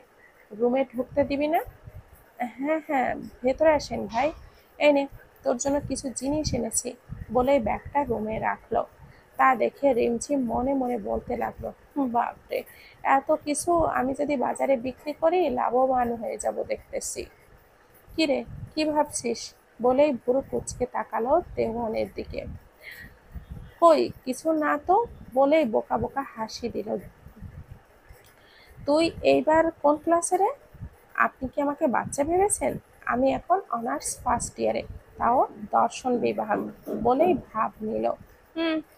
রুমে ঢুকতে দিবি না? হ্যাঁ হ্যাঁ, ভেতরে আসেন ভাই, এই নে, তোর জন্য কিছু জিনিস এনেছি। বলেই ব্যাগটা রুমে রাখলো। তা দেখে রিমঝিম মনে মনে বলতে লাগলো, বাপরে, এত কিছু আমি যদি বাজারে বিক্রি করি লাভবান হয়ে যাব দেখতেছি। কিরে, কি ভাবছিস? বলেই ভুরু কুচকে তাকালো তেহওয়ানের দিকে। কই কিছু না তো, বলেই বোকা বোকা হাসি দিল। তুই এইবার কোন ক্লাসে রে? আপনি কি আমাকে বাচ্চা ভেবেছেন? আমি এখন অনার্স ফার্স্ট ইয়ারে, তাও দর্শন বিভাগ। বলেই ভাব নিল।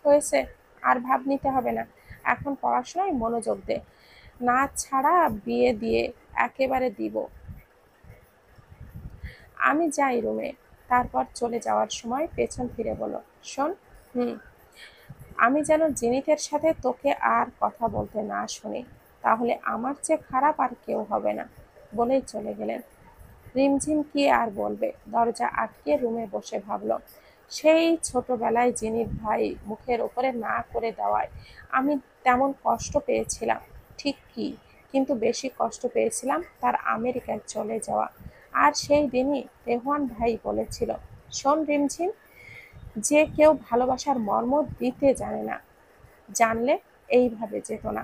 হয়েছে, আর ভাব নিতে হবে না, এখন পড়াশোনায় মনোযোগ দে, না ছাড়া বিয়ে দিয়ে একেবারে দিব। আমি যাই রুমে। তারপর চলে যাওয়ার সময় পেছন ফিরে বলল, শোন, হুম আমি যেন জিনিতের সাথে তোকে আর কথা বলতে না শুনি, তাহলে আমার চেয়ে খারাপ আর কেউ হবে না। বলেই চলে গেলেন। রিমঝিম কি আর বলবে, দরজা আটকে রুমে বসে ভাবল, সেই ছোটবেলায় জিনিত ভাই মুখের ওপরে না করে দেওয়ায় আমি তেমন কষ্ট পেয়েছিলাম ঠিক কি, কিন্তু বেশি কষ্ট পেয়েছিলাম তার আমেরিকায় চলে যাওয়া। আর সেই দিনই রেহান ভাই বলেছিল, শোন রিমঝিম, যে কেউ ভালোবাসার মর্ম দিতে জানে না, জানলে এইভাবে যেত না।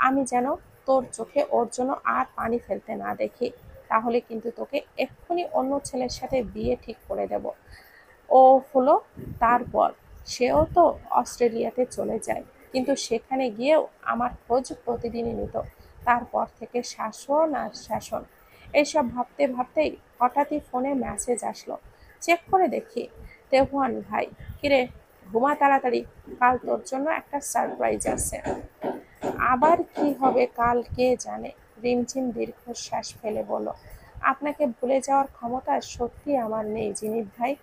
আমি যেন তোর চোখে ওর জন্য আর পানি ফেলতে না দেখি, তাহলে কিন্তু তোকে এক্ষুনি অন্য ছেলের সাথে বিয়ে ঠিক করে দেব। ও হলো তারপর সেও তো অস্ট্রেলিয়াতে চলে যায়, কিন্তু সেখানে গিয়েও আমার খোঁজ প্রতিদিনই নিত। তারপর থেকে শাসন আর শাসন। এইসব ভাবতে ভাবতেই হঠাৎই ফোনে মেসেজ আসলো। চেক করে দেখি, তেহওয়ান ভাই, কিরে, ঘুমা তাড়াতাড়ি, কাল তোর জন্য একটা সারপ্রাইজ আছে। আবার কি হবে কাল কে জানে। রিমঝিম দীর্ঘশ্বাস ফেলে বলল, আপনাকে ভুলে যাওয়ার ক্ষমতা সত্যি আমার নেই জিনিত ভাই,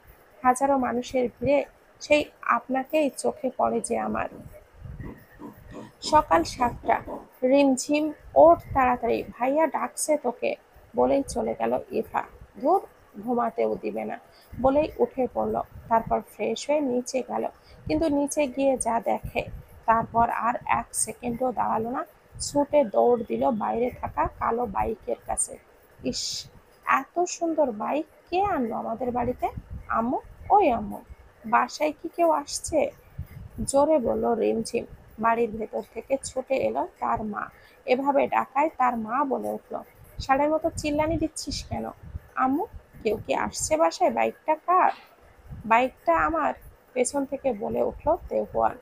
হাজারো মানুষের ভিড়ে সেই আপনাকেই চোখে পড়ে যে আমার। সকাল 7টা। রিমঝিম, ওঠ তাড়াতাড়ি, ভাইয়া ডাকছে তোকে। বলেই চলে গেল ইভা। ধুর, ঘুমাতেও দিবে না। বলেই উঠে পড়ল। তারপর ফ্রেশ হয়ে নিচে গেল, কিন্তু নিচে গিয়ে যা দেখে, তারপর আর এক সেকেন্ডও দাঁড়ালো না, ছুটে দৌড় দিল বাইরে থাকা কালো বাইকের কাছে। ইস, এত সুন্দর বাইক কে আনলো আমাদের বাড়িতে? আম্মু, ওই আম্মু, বাসায় কি কেউ আসছে? জোরে বলল রিমঝিম। বাড়ির ভেতর থেকে ছুটে এলো তার মা। এভাবে ডাকায় তার মা বলে উঠল, ষাঁড়ের মতো চিল্লানি দিচ্ছিস কেন? আম্মু, কেউ কি আসছে বাসায়? বাইকটা কার? বাইকটা আমার, পেছন থেকে বলে উঠল তেহুয়ান।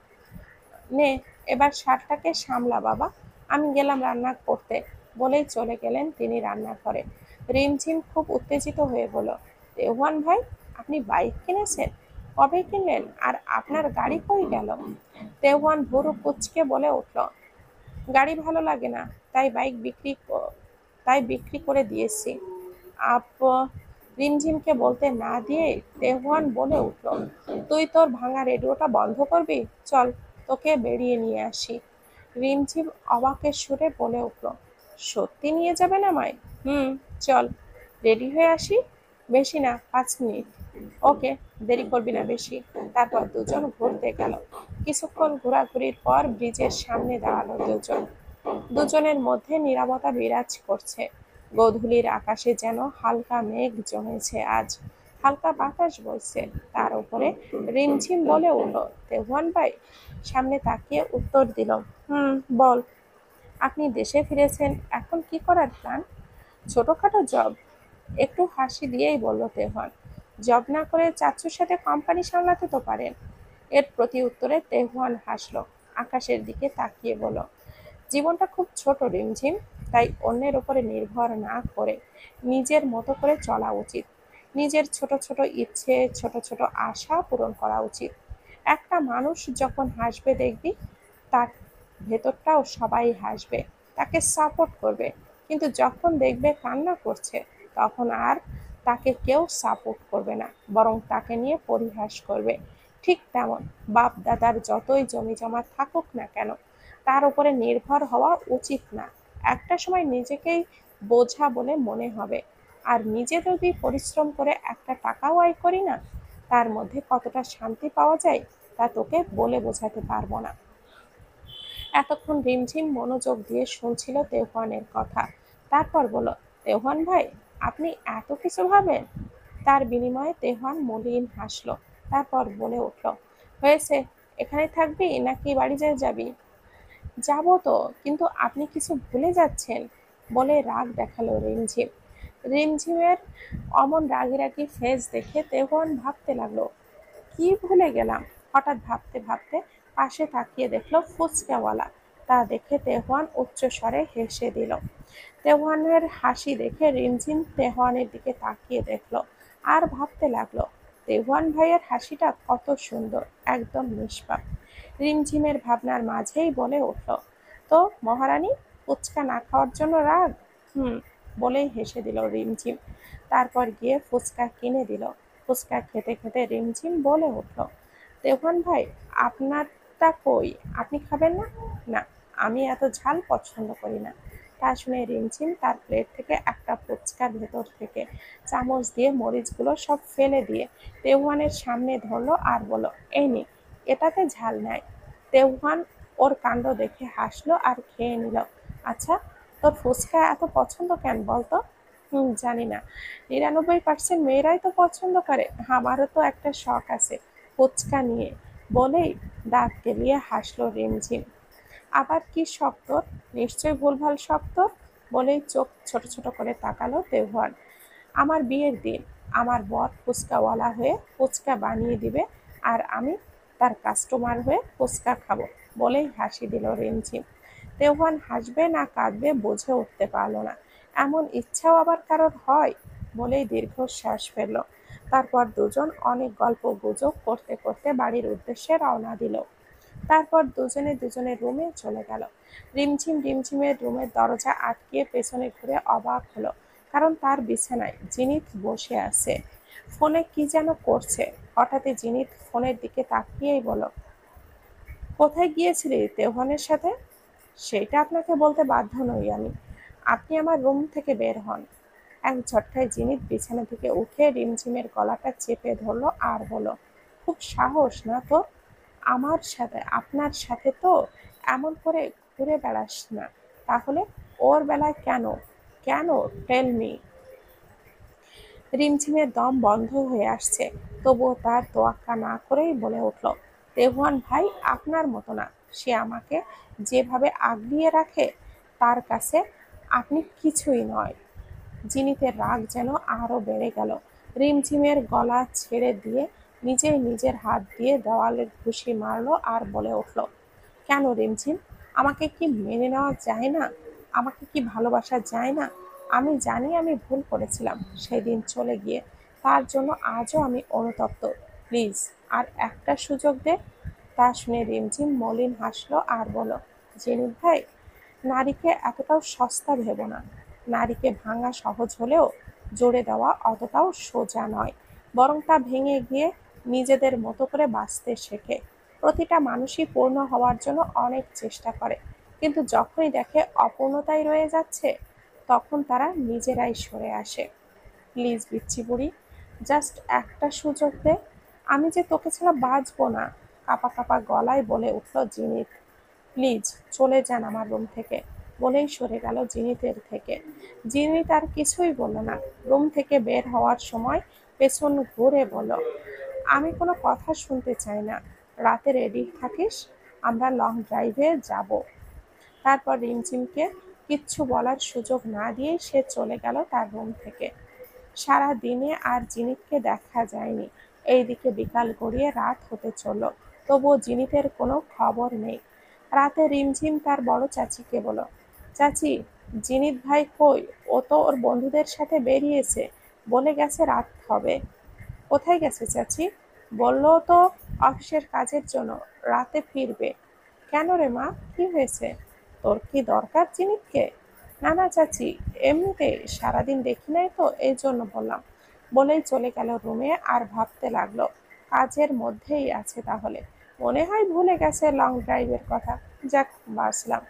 নে, এবার ষাঁড়টাকে সামলা বাবা, আমি গেলাম রান্না করতে। বলেই চলে গেলেন তিনি রান্নাঘরে। রিমঝিম খুব উত্তেজিত হয়ে বলল, তেহুয়ান ভাই, আপনি বাইক কিনেছেন? কবে কিনলেন? আর আপনার গাড়ি কই গেল? তেহুয়ান ভুরু কুঁচকে বলে উঠল, গাড়ি ভালো লাগে না, তাই বিক্রি করে দিয়েছি। আপ রিমঝিমকে বলতে না দিয়ে তেহুয়ান বলে উঠল, তুই তোর ভাঙা রেডিওটা বন্ধ করবি? চল, তোকে বেরিয়ে নিয়ে আসি। রিমঝিম অবাকের সুরে বলে উঠল, সত্যি নিয়ে যাবেন আমায়? চল, রেডি হয়ে আসি। বেশি না, 5 মিনিট। ওকে, দেরি করবি না বেশি। তারপর দুজন ঘুরতে গেল। কিছুক্ষণ ঘোরাঘুরির পর ব্রিজের সামনে দাঁড়ালো দুজন। দুজনের মধ্যে নীরবতা বিরাজ করছে। গোধূলির আকাশে যেন হালকা মেঘ জমেছে আজ। হালকা বাতাস বইছে, তার উপরে রিমঝিম বলে উঠল, তেহুয়ান ভাই, সামনে তাকিয়ে উত্তর দিল, বল। আপনি দেশে ফিরেছেন, এখন কি করার প্ল্যান? ছোটখাটো জব, একটু হাসি দিয়েই বলল তেহওয়ান। জব না করে চাচুর সাথে কোম্পানি সামলাতে তো পারেন। এর প্রতি উত্তরে তেহওয়ান হাসলো, আকাশের দিকে তাকিয়ে বলল, জীবনটা খুব ছোট রিমঝিম, তাই অন্যের উপরে নির্ভর না করে নিজের মতো করে চলা উচিত। নিজের ছোট ছোট ইচ্ছে, ছোট ছোট আশা পূরণ করা উচিত। একটা মানুষ যখন হাসবে দেখবি তার ভেতরটাও সবাই হাসবে, তাকে সাপোর্ট করবে। কিন্তু যখন দেখবে কান্না করছে, তখন আর তাকে কেউ সাপোর্ট করবে না, বরং তাকে নিয়ে পরিহাস করবে। ঠিক তেমন, বাপ দাদার যতই জমি জমা থাকুক না কেন, তার উপরে নির্ভর হওয়া উচিত না। একটা সময় নিজেকেই বোঝা বলে মনে হবে। আর নিজে যদি পরিশ্রম করে একটা টাকাও আয় করি না, তার মধ্যে কতটা শান্তি পাওয়া যায় তা তোকে বলে বোঝাতে পারবো না। এতক্ষণ রিমঝিম মনোযোগ দিয়ে শুনছিল তেহওয়ানের কথা। তারপর বলল, তেহওয়ান ভাই, আপনি এত কিছু ভাবেন? তার বিনিময়ে তেহওয়ান মলিন হাসলো। তারপর বলে উঠল, হয়েছে, এখানে থাকবি নাকি বাড়ি যাবি? যাবো তো, কিন্তু আপনি কিছু ভুলে যাচ্ছেন, বলে রাগ দেখালো রিমঝিম। রিমঝিমের অমন রাগি রাগি ফেস দেখে তেহওয়ান ভাবতে লাগলো, কি ভুলে গেলাম। হঠাৎ ভাবতে ভাবতে পাশে তাকিয়ে দেখলো ফুচকাওয়ালা। তা দেখে তেহওয়ান উচ্চস্বরে হেসে দিল। তেহওয়ানের হাসি দেখে রিমঝিম তেহওয়ানের দিকে তাকিয়ে দেখলো আর ভাবতে লাগলো, তেহওয়ান ভাইয়ের হাসিটা কত সুন্দর, একদম নিষ্পাপ। রিমঝিমের ভাবনার মাঝেই বলে উঠল, তো মহারানী, ফুচকা না খাওয়ার জন্য রাগ? হুম, বলেই হেসে দিল রিমঝিম। তারপর গিয়ে ফুচকা কিনে দিল। ফুচকা খেতে খেতে রিমঝিম বলে উঠল, তেহওয়ান ভাই, আপনারটা কই, আপনি খাবেন না? না, আমি এত ঝাল পছন্দ করি না। তা শুনে রিমঝিম তার প্লেট থেকে একটা ফুচকার ভেতর থেকে চামচ দিয়ে মরিচগুলো সব ফেলে দিয়ে তেহওয়ানের সামনে ধরলো আর বলল, এই নে, এটাতে ঝাল নাই। তেহওয়ান ওর কাণ্ড দেখে হাসলো আর খেয়ে নিল। আচ্ছা, তোর ফুচকা এত পছন্দ কেন বলতো? জানি না, 99% মেয়েরাই তো পছন্দ করে, আমারও তো একটা শখ আছে ফুচকা নিয়ে, বলেই দাঁত কেলিয়ে হাসলো রিমঝিম। আবার কি শখ তোর? নিশ্চয়ই ভুলভাল শখ তোর, বলেই চোখ ছোট ছোট করে তাকালো তেহওয়ান। আমার বিয়ের দিন আমার বর ফুচকাওয়ালা হয়ে ফুচকা বানিয়ে দিবে, আর আমি তার কাস্টমার হয়ে ফুচকা খাবো, বলেই হাসি দিল রিমঝিম। তেহওয়ান হাসবে না কাঁদবে বুঝে উঠতে পারলো না। এমন ইচ্ছাও আবার কারোর হয়, বলেই দীর্ঘশ্বাস ফেলল। তারপর দুজন অনেক গল্প গুজব করতে করতে বাড়ির উদ্দেশ্যে রওনা দিল। তারপর দুজনে দুজনের রুমে চলে গেল। রিমঝিম রিমঝিমের রুমের দরজা আটকিয়ে পেছনে ঘুরে অবাক হলো, কারণ তার বিছানায় জিনিত বসে আছে, ফোনে কি যেন করছে। হঠাৎই জিনিত ফোনের দিকে তাকিয়েই বলল, কোথায় গিয়েছিলি তেহওয়ানের সাথে? সেটা আপনাকে বলতে বাধ্য নই আমি। আপনি আমার রুম থেকে বের হন। এক ঝটকায় জিনিত বিছানা থেকে উঠে রিমঝিমের গলাটা চেপে ধরলো আর বলল, খুব সাহস না তোর? আমার সাথে, আপনার সাথে তো এমন করে ঘুরে বেড়াস না, তাহলে ওর বেলায় কেন? কেন, টেল মি। রিমঝিমের দম বন্ধ হয়ে আসছে, তবুও তার তোয়াক্কা না করেই বলে উঠল, তেহওয়ান ভাই আপনার মতো না, সে আমাকে যেভাবে আগলিয়ে রাখে, তার কাছে আপনি কিছুই নয়। জিনিতের রাগ যেন আরো বেড়ে গেল। রিমঝিমের গলা ছেড়ে দিয়ে নিজেই নিজের হাত দিয়ে দেওয়ালের ঘুষি মারলো আর বলে উঠল, কেন রিমঝিম, আমাকে কি মেনে নেওয়া যায় না? আমাকে কি ভালোবাসা যায় না? আমি জানি আমি ভুল করেছিলাম সেদিন চলে গিয়ে, তার জন্য আজও আমি অনুতপ্ত। প্লিজ আর একটা সুযোগ দে। তা শুনে রিমঝিম মলিন হাসলো আর বলল, জিনিত ভাই, নারীকে এতটাও সস্তা ভেবো না। নারীকে ভাঙা সহজ হলেও জোড়ে দেওয়া অতটাও সোজা নয়, বরং তা ভেঙে গিয়ে নিজেদের মতো করে বাঁচতে শেখে। প্রতিটা মানুষই পূর্ণ হওয়ার জন্য অনেক চেষ্টা করে, কিন্তু যখনই দেখে অপূর্ণতাই রয়ে যাচ্ছে, তখন তারা নিজেরাই সরে আসে। প্লিজ বিচ্ছি বুড়ি, জাস্ট একটা সুযোগ দে। আমি যে তোকে ছাড়া বাঁচবো না। কাঁপা কাঁপা গলায় বলে উঠল জিনিত। প্লিজ চলে যান আমার রুম থেকে, বলেই সরে গেল জিনিতের থেকে। জিনিত আর কিছুই বলল না। রুম থেকে বের হওয়ার সময় পেছন ঘুরে বলল, আমি কোনো কথা শুনতে চাই না, রাতে রেডি থাকিস। আমরা লং ড্রাইভে যাব। তারপর রিমঝিমকে কিচ্ছু বলার সুযোগ না দিয়ে সে চলে গেল তার রুম থেকে। সারা দিনে আর জিনিতকে দেখা যায়নি। এইদিকে বিকাল গড়িয়ে রাত হতে চলল, তবুও জিনিতের কোনো খবর নেই। রাতে রিমঝিম তার বড় চাচিকে বলল, চাচি, জিনিত ভাই কই? ও তো ওর বন্ধুদের সাথে বেরিয়েছে, বলে গেছে রাত হবে। কোথায় গেছে চাচি? বললো তো অফিসের কাজের জন্য, রাতে ফিরবে। কেন রে মা, কি হয়েছে? তোর কি দরকার জিনিতকে? না না চাচি, এমনিতে সারাদিন দেখি নাই তো, এই জন্য বললাম। বলেই চলে গেল রুমে আর ভাবতে লাগলো, কাজের মধ্যেই আছে তাহলে। মনে হয় ভুলে গেছে লং ড্রাইভের কথা। যাক, বাঁচলাম।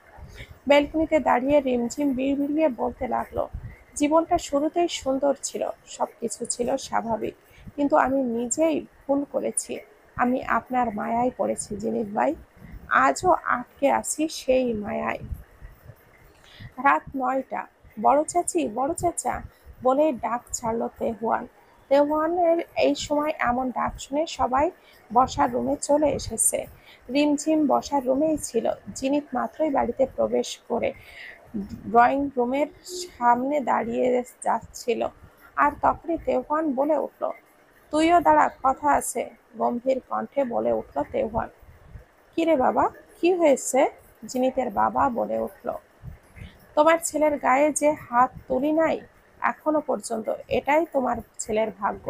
ব্যালকনিতে দাঁড়িয়ে রিমঝিম বিড়বিড়িয়ে বলতে লাগলো, জীবনটা শুরুতেই সুন্দর ছিল, সবকিছু ছিল স্বাভাবিক, কিন্তু আমি নিজেই ভুল করেছি। আমি আপনার মায়ায় পড়েছি জিনিত ভাই, আজও আটকে আছি সেই মায়ায়। রাত ৯টা। বড় চাচি, বড় চাচা বলে ডাক ছাড়ল তেহুয়ান। তেহুয়ানের এই সময় এমন ডাক শুনে সবাই বসার রুমে চলে এসেছে। রিমঝিম বসার রুমেই ছিল। জিনিত মাত্রই বাড়িতে প্রবেশ করে ড্রয়িং রুমের সামনে দাঁড়িয়ে যাচ্ছিল, আর তখনই তেহুয়ান বলে উঠল, তুইও দাঁড়া, কথা আছে। গম্ভীর কণ্ঠে বলে উঠল তেহুয়ান। কিরে বাবা, কি হয়েছে? জিনিতের বাবা বলে উঠল, তোমার ছেলের গায়ে যে হাত তুলি নাই এখনো পর্যন্ত, এটাই তোমার ছেলের ভাগ্য।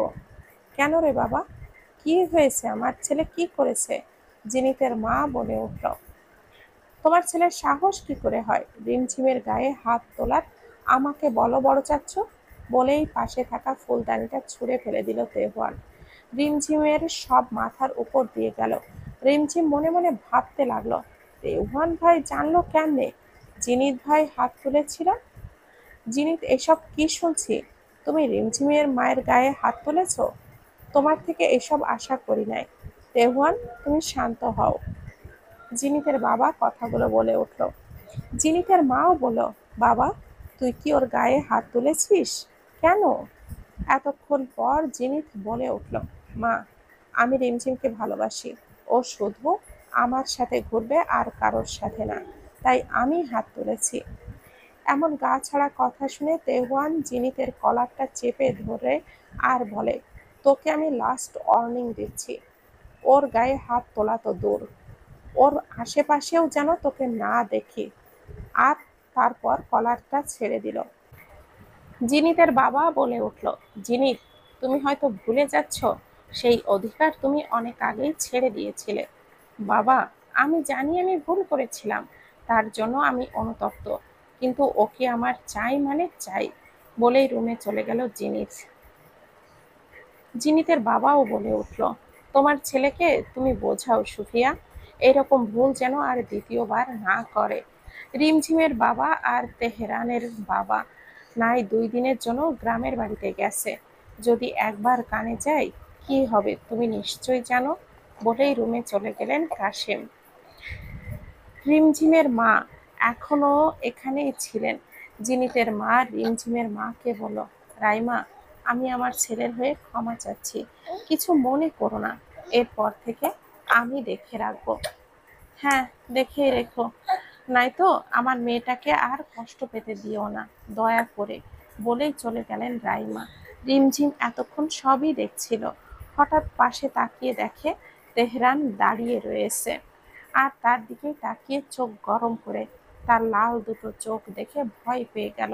কেন রে বাবা, কি হয়েছে? আমার ছেলে কি করেছে? জিনিতের মা বলে উঠল, তোমার ছেলের সাহস কি করে হয় রিমঝিমের গায়ে হাত তোলার? আমাকে বলো বড় চাচ্ছ। বলেই পাশে থাকা ফুলদানিটা ছুঁড়ে ফেলে দিল তেহুয়ান। রিমঝিমের সব মাথার উপর দিয়ে গেল। রিমঝিম মনে মনে ভাবতে লাগলো, তেহুয়ান ভাই জানলো কেমনে জিনিত ভাই হাত তুলেছিল? জিনিত, এসব কি শুনছি? তুমি রিমঝিমের মায়ের গায়ে হাত তুলেছ? তোমার থেকে এসব আশা করি নাই। তেহুয়ান, তুমি শান্ত হও। জিনিতের বাবা কথাগুলো বলে উঠল। জিনিতের মাও বলল, বাবা, তুই কি ওর গায়ে হাত তুলেছিস? কেন? এতক্ষণ পর জিনিত বলে উঠল, মা, আমি রিমঝিমকে ভালোবাসি। ও শুধু আমার সাথে ঘুরবে আর কারোর সাথে না, তাই আমি হাত তুলেছি। এমন গা ছাড়া কথা শুনে তেহুয়ান জিনিতের কলারটা চেপে ধরে আর বলে, তোকে আমি লাস্ট ওয়ার্নিং দিচ্ছি, ওর গায়ে হাত তোলা তো দূর, ওর আশেপাশেও যেন তোকে না দেখি। আর তারপর কলারটা ছেড়ে দিল। জিনিতের বাবা বলে উঠল, জিনিত, তুমি হয়তো ভুলে যাচ্ছ, সেই অধিকার তুমি অনেক আগেই ছেড়ে দিয়েছিলে। বাবা, আমি জানি আমি ভুল করেছিলাম, তার জন্য আমি অনুতপ্ত, কিন্তু ওকে আমার চাই মানে চাই। বলেই রুমে চলে গেল জিনিত। জিনিতের বাবাও বলে উঠল, তোমার ছেলেকে তুমি বোঝাও সুফিয়া, এরকম ভুল যেন আর দ্বিতীয়বার না করে। রিমঝিমের বাবা আর তেহরানের বাবা নাই 2 দিনের জন্য গ্রামের বাড়িতে গেছে, যদি একবার কানে যায় কি হবে তুমি নিশ্চয়ই জানো। বলেই রুমে চলে গেলেন কাশেম। রিমঝিমের মা এখনো এখানেই ছিলেন। জিনিতের মা রিমঝিমের মাকে বলল, রাইমা, আমি আমার ছেলের হয়ে ক্ষমা চাচ্ছি, কিছু মনে করো না, এরপর থেকে আমি দেখে রাখবো। হ্যাঁ, দেখেই রেখো, নয়তো আমার মেয়েটাকে আর কষ্ট পেতে দিও না, দয়া করে। বলেই চলে গেলেন রাইমা। রিমঝিম এতক্ষণ সবই দেখছিল। হঠাৎ পাশে তাকিয়ে দেখে তেহরান দাঁড়িয়ে রয়েছে, আর তার দিকে তাকিয়ে চোখ গরম করে। তার লাল দুটো চোখ দেখে ভয় পেয়ে গেল।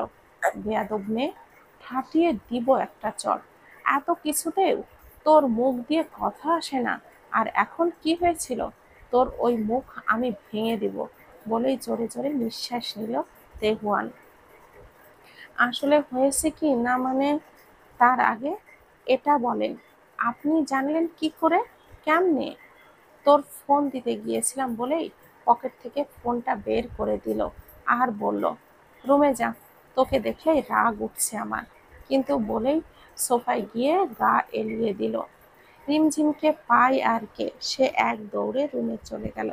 বেয়াদব মেয়ে, ফাটিয়ে দিব একটা চড়। এত কিছুতেও তোর মুখ দিয়ে কথা আসে না, আর এখন কি হয়েছিল? তোর ওই মুখ আমি ভেঙে দিব। বলেই জোরে জোরে নিঃশ্বাস নিল তেহুয়ান। আসলে হয়েছে কি না, মানে, তার আগে এটা বলেন, আপনি জানলেন কি করে, কেমনে? তোর ফোন দিতে গিয়েছিলাম বলেই পকেট থেকে ফোনটা বের করে দিল আর বলল, রুমে যা, তোকে দেখে রাগ উঠছে আমার। কিন্তু বলেই সোফায় গিয়ে গা এলিয়ে দিল। রিমঝিমকে পায় আর কে, সে এক দৌড়ে রুমে চলে গেল,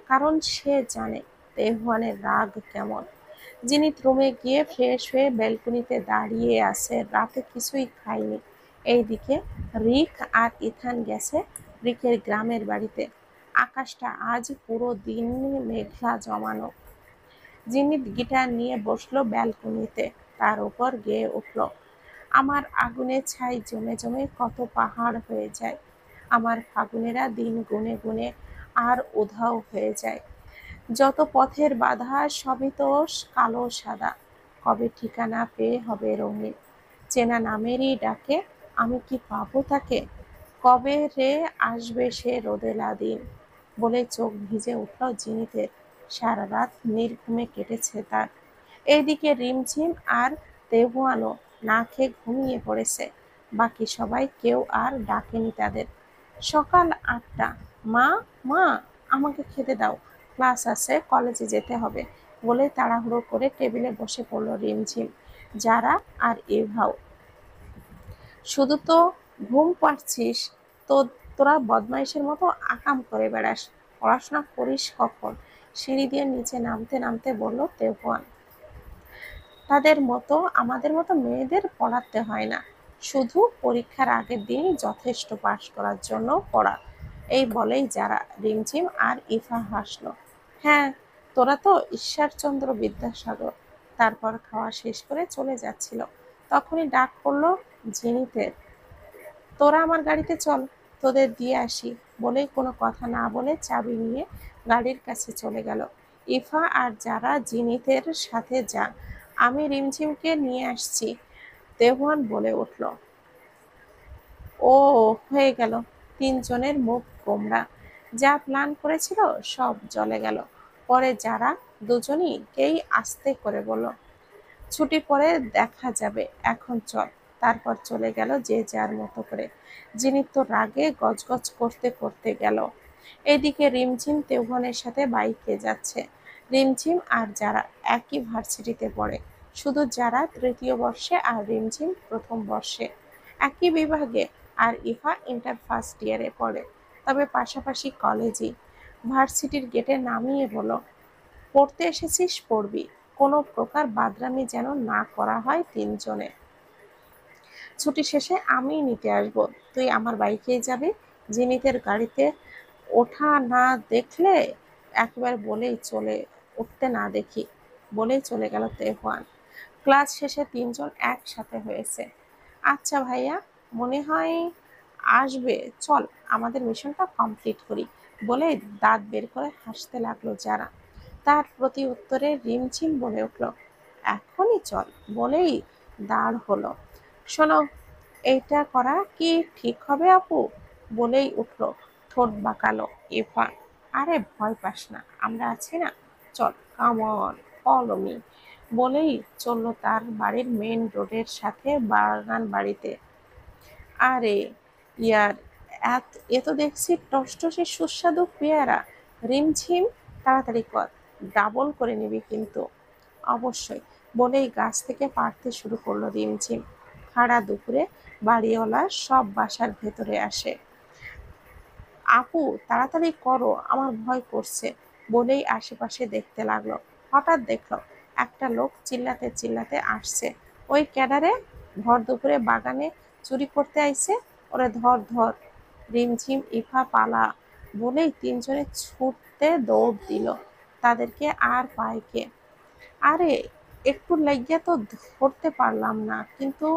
কারণ সে জানে তেহুয়ানের রাগ কেমন। জিনিত রুমে গিয়ে ফ্রেশ হয়ে ব্যালকনিতে দাঁড়িয়ে আছে, রাতে কিছুই খায়নি। এইদিকে রিক আর ইথান গেছে রিকের গ্রামের বাড়িতে। আকাশটা আজ পুরো দিন মেঘলা জমানো। জিনিত গিটার নিয়ে বসলো ব্যালকনিতে, তার উপর গেয়ে উঠল, আমার আগুনের ছাই জমে জমে কত পাহাড় হয়ে যায়, আমার ফাগুনেরা দিন গুনে গুনে আর উধাও হয়ে যায়, যত পথের বাধা সবই তো কালো সাদা, কবে ঠিকানা পেয়ে হবে রঙিন, চেনা নামেরই ডাকে আমি কি পাবো তাকে, কবে রে আসবে সে রোদেলা দিন, বলে চোখ ভিজে উঠল জিনিতের। সারা রাত নির্ঘুমে কেটেছে তার। এইদিকে রিমঝিম আর তেহুয়ানো না খেয়ে ঘুমিয়ে পড়েছে। বাকি সবাই কেউ আর ডাকেনি তাদের। সকাল ৮টা। মা, মা, আমাকে খেতে দাও, ক্লাস আছে, কলেজে যেতে হবে, বলে তাড়াহুড়ো করে টেবিলে বসে পড়ল রিমঝিম, যারা আর এভাও। শুধু তো ঘুম পাড়ছিস, তো তোরা বদমাইশের মতো আকাম করে বেড়াস, পড়াশোনা করিস কখন? সিঁড়ি দিয়ে নিচে নামতে নামতে বলল তেহুয়ান। তাদের মতো আমাদের মতো মেয়েদের পড়াতে হয় না, শুধু পরীক্ষার আগের দিনই যথেষ্ট পাশ করার জন্য পড়া। এই বলেই যারা, রিমঝিম আর ইফা হাসল। হ্যাঁ, তোরা তো ঈশ্বরচন্দ্র বিদ্যাসাগর। তারপর খাওয়া শেষ করে চলে যাচ্ছিল, তখনই ডাক পড়ল জিনিতের। তোরা আমার গাড়িতে চল, তোদের দিয়ে আসি, বলেই কোনো কথা না বলে চাবি নিয়ে গাড়ির কাছে চলে গেল। ইফা আর যারা জিনিতের সাথে যান, আমি রিমঝিমকে নিয়ে আসছি, দেওয়ান বলে উঠল। ও, হয়ে গেল। তিনজনের মুখ গোমড়া। যা প্ল্যান করেছিল সব জলে গেল। পরে যারা দুজনই কেই আস্তে করে বলল, ছুটি পরে দেখা যাবে, এখন চল। তারপর চলে গেল যে যার মতো করে। জিনিত তো রাগে গজগজ করতে করতে গেল। এদিকে রিমঝিম তেউহনের সাথে বাইকে যাচ্ছে। রিমঝিম আর যারা একই ভার্সিটিতে পড়ে, শুধু যারা তৃতীয় বর্ষে আর রিমঝিম প্রথম বর্ষে। একই বিভাগে, আর ইফা ইন্টার ফার্স্ট ইয়ারে পড়ে, তবে পাশাপাশি কলেজই। ভার্সিটির গেটে নামিয়ে বলো, পড়তে এসেছিস পড়বি, কোনো প্রকার বাদরামি যেন না করা হয় তিনজনে। ছুটি শেষে আমি নিতে আসব, তুই আমার বাইকেই যাবি। জিনিতের গাড়িতে ওঠা না দেখলে একবার বলেই চলে, উঠতে না দেখি, বলেই চলে গেল তেহওয়ান। ক্লাস শেষে তিনজন একসাথে হয়েছে। আচ্ছা ভাইয়া, মনে হয় আসবে, চল আমাদের মিশনটা কমপ্লিট করি, বলে দাঁত বের করে হাসতে লাগলো যারা। তার প্রতি উত্তরে রিমঝিম বলে উঠল, এখনই চল, বলেই দাঁড় হলো। শোনো, এইটা করা কি ঠিক হবে আপু? বলেই উঠল, ঠোঁট বাঁকালো ইরফান। আরে ভয় পাস না, আমরা আছি না, চল, কাম অন, ফলো মি, বলেই চলল তার বাড়ির মেইন রোডের সাথে বাগান বাড়িতে। আরে ইয়ার, এ তো দেখছি টসটসে সুস্বাদু পেয়ারা। রিমঝিম, তাড়াতাড়ি কর, ডাবল করে নিবি কিন্তু। অবশ্যই, বলেই গাছ থেকে পাড়তে শুরু করলো রিমঝিম। খাড়া দুপুরে বাড়িওয়ালা সব বাসার ভেতরে আসে। আপু, তাড়াতাড়ি করো, আমার ভয় করছে, বলেই আশেপাশে দেখতে লাগলো। হঠাৎ দেখলো একটা লোক চিল্লাতে চিল্লাতে আসছে। ওই ক্যাডারে, ভর দুপুরে বাগানে চুরি করতে আইছে, ওরে ধর ধর। রিমঝিম, ইফা পালা, বলেই তিনজনে ছুটতে দৌড় দিল। তাদেরকে আর পায় কে? আরে, একটু লাগিয়া তো ধরতে পারলাম না, কিন্তু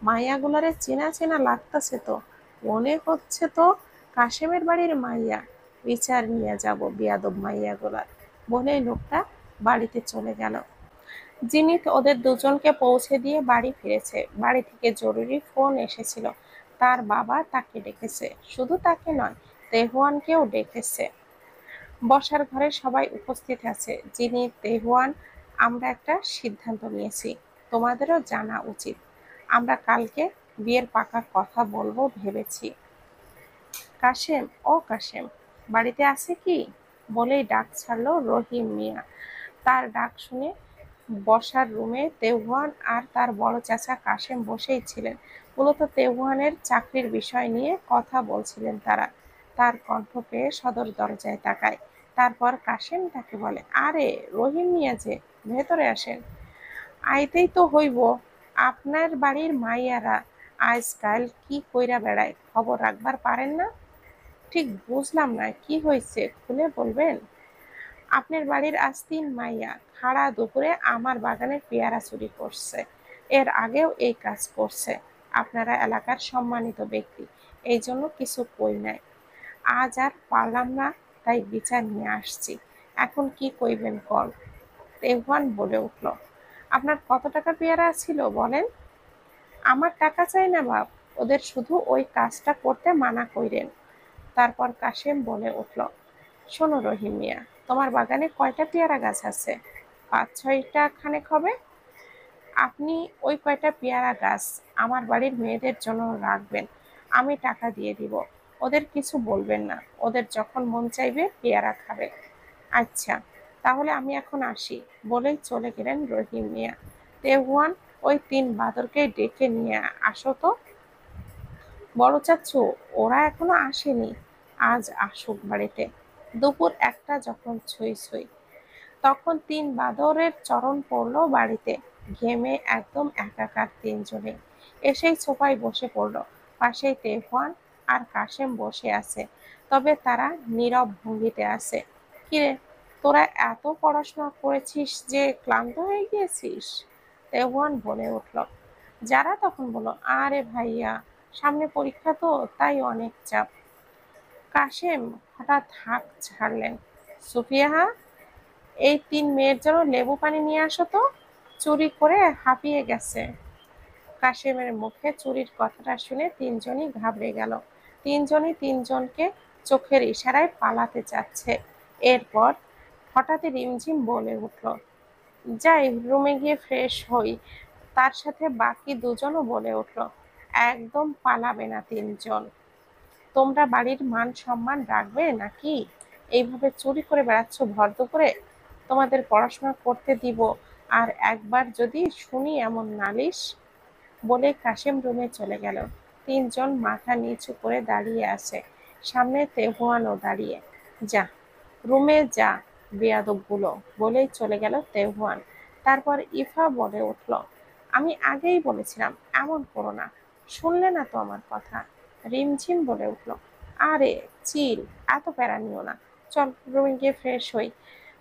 মাইয়াগুলারে চেনা চেনা লাগতাছে তো, মনে হচ্ছে তো কাশেমের বাড়ির মাইয়া। বিচার নিয়ে যাব বিয়াদব মাইয়াগুলার, বলেই লোকটা বাড়িতে চলে গেল। জিনিত ওদের দুজনকে পৌঁছে দিয়ে বাড়ি ফিরেছে। বাড়ি থেকে জরুরি ফোন এসেছিল, তার বাবা তাকে ডেকেছে, শুধু তাকে নয়, তেহুয়ানকেও ডেকেছে। বসার ঘরে সবাই উপস্থিত আছে। যিনি তেহুয়ান, আমরা একটা সিদ্ধান্ত নিয়েছি, তোমাদেরও জানা উচিত। আমরা কালকে বিয়ের পাকা কথা বলবো ভেবেছি। কাশেম, ও কাশেম, বাড়িতে আছে কি? বলেই ডাক ছাড়লো রহিম মিয়া। তার ডাক শুনে বসার রুমে তেহুয়ান আর তার বড় চাচা কাশেম বসেই ছিলেন। মূলত তেহুয়ানের চাকরির বিষয় নিয়ে কথা বলছিলেন তারা। তার কণ্ঠ পেয়ে সদর দরজায় তাকায়। তারপর কাশেম তাকে বলে, আরে রহিম মিয়া যে, ভেতরে আসেন। আইতেই তো হইব, আপনার বাড়ির মাইয়ারা আজকাল কি কইরা বেড়ায়, খবর রাখবার পারেন না? ঠিক বুঝলাম না, কি হয়েছে খুলে বলবেন? আপনার বাড়ির আস্তিন মাইয়া খাড়া দুপুরে আমার বাগানের পেয়ারা চুরি করছে, এর আগেও এই কাজ করছে। আপনারা এলাকার সম্মানিত ব্যক্তি, এই জন্য কিছু কই নাই। আজ আর পারলাম না, তাই বিচার নিয়ে আসছি। এখন কি কইবেন কল? তেহওয়ান বলে উঠল, আপনার কত টাকা পেয়ারা ছিল বলেন? আমার টাকা চাই না বাপ, ওদের শুধু ওই কাজটা করতে মানা কইরেন। তারপর কাশেম বলে উঠল, শোনো রহিম মিয়া, তোমার বাগানে কয়টা পেয়ারা গাছ আছে? 5-6টা খানেক হবে। আপনি ওই কয়টা পেয়ারা গাছ আমার বাড়ির মেয়েদের জন্য রাখবেন, আমি টাকা দিয়ে দিব। ওদের কিছু বলবেন না, ওদের যখন মন চাইবে পেয়ারা খাবে। আচ্ছা, তাহলে আমি এখন আসি, বলেই চলে গেলেন রহিম মিয়া। তেহওয়ান, ওই 3 বাঁদরকে ডেকে নিয়ে আসো তো। বড় চাচ্চু, ওরা এখনো আসেনি, আজ আসুক বাড়িতে। দুপুর 1টা যখন ছুঁই ছুঁই, তখন 3 বাঁদরের চরণ পড়ল বাড়িতে। ঘেমে একদম একাকার তিনজনে। এসেই সোফায় বসে পড়ল। পাশেই তেহওয়ান আর কাশেম বসে আছে, তবে তারা নীরব ভঙ্গিতে আছে। কিরে, তোরা এত পড়াশোনা করেছিস যে ক্লান্ত হয়ে গিয়েছিস? তেহওয়ান বলে উঠল। যারা তখন বলল, আরে ভাইয়া, সামনে পরীক্ষা তো, তাই অনেক চাপ। কাশেম হঠাৎ হাঁক ছাড়লেন, সুফিয়া, এই 3 মেয়ের জন্য লেবু পানি নিয়ে আসো তো, চুরি করে হাঁপিয়ে গেছে। কাশেমের মুখে চুরির কথাটা শুনে তিনজনই ঘাবড়ে গেল। তিনজনই তিনজনকে চোখের ইশারায় পালাতে চাচ্ছে। এরপর হঠাৎই রিমঝিম বলে উঠল, যাই রুমে গিয়ে ফ্রেশ হই। তার সাথে বাকি দুজনও বলে উঠল, একদম পালাবে না তিনজন। তোমরা বাড়ির মান সম্মান রাখবে নাকি? এইভাবে চুরি করে বেড়াচ্ছ ভর দুপুরে? তোমাদের পড়াশোনা করতে দিব, আর একবার যদি শুনি এমন নালিশ। বলে কাশেম রুমে চলে গেল। তিনজন মাথা নিচু করে দাঁড়িয়ে আছে, সামনে তেহওয়ানও দাঁড়িয়ে। যা, রুমে যা বেয়াদবগুলো, বলেই চলে গেল তেহওয়ান। তারপর ইফা বলে উঠল, আমি আগেই বলেছিলাম এমন করো না, শুনলে না তো আমার কথা। রিমঝিম বলে উঠল, আরে চিল, এত প্যারা নিও না, চল রুমে গিয়ে ফ্রেশ হই,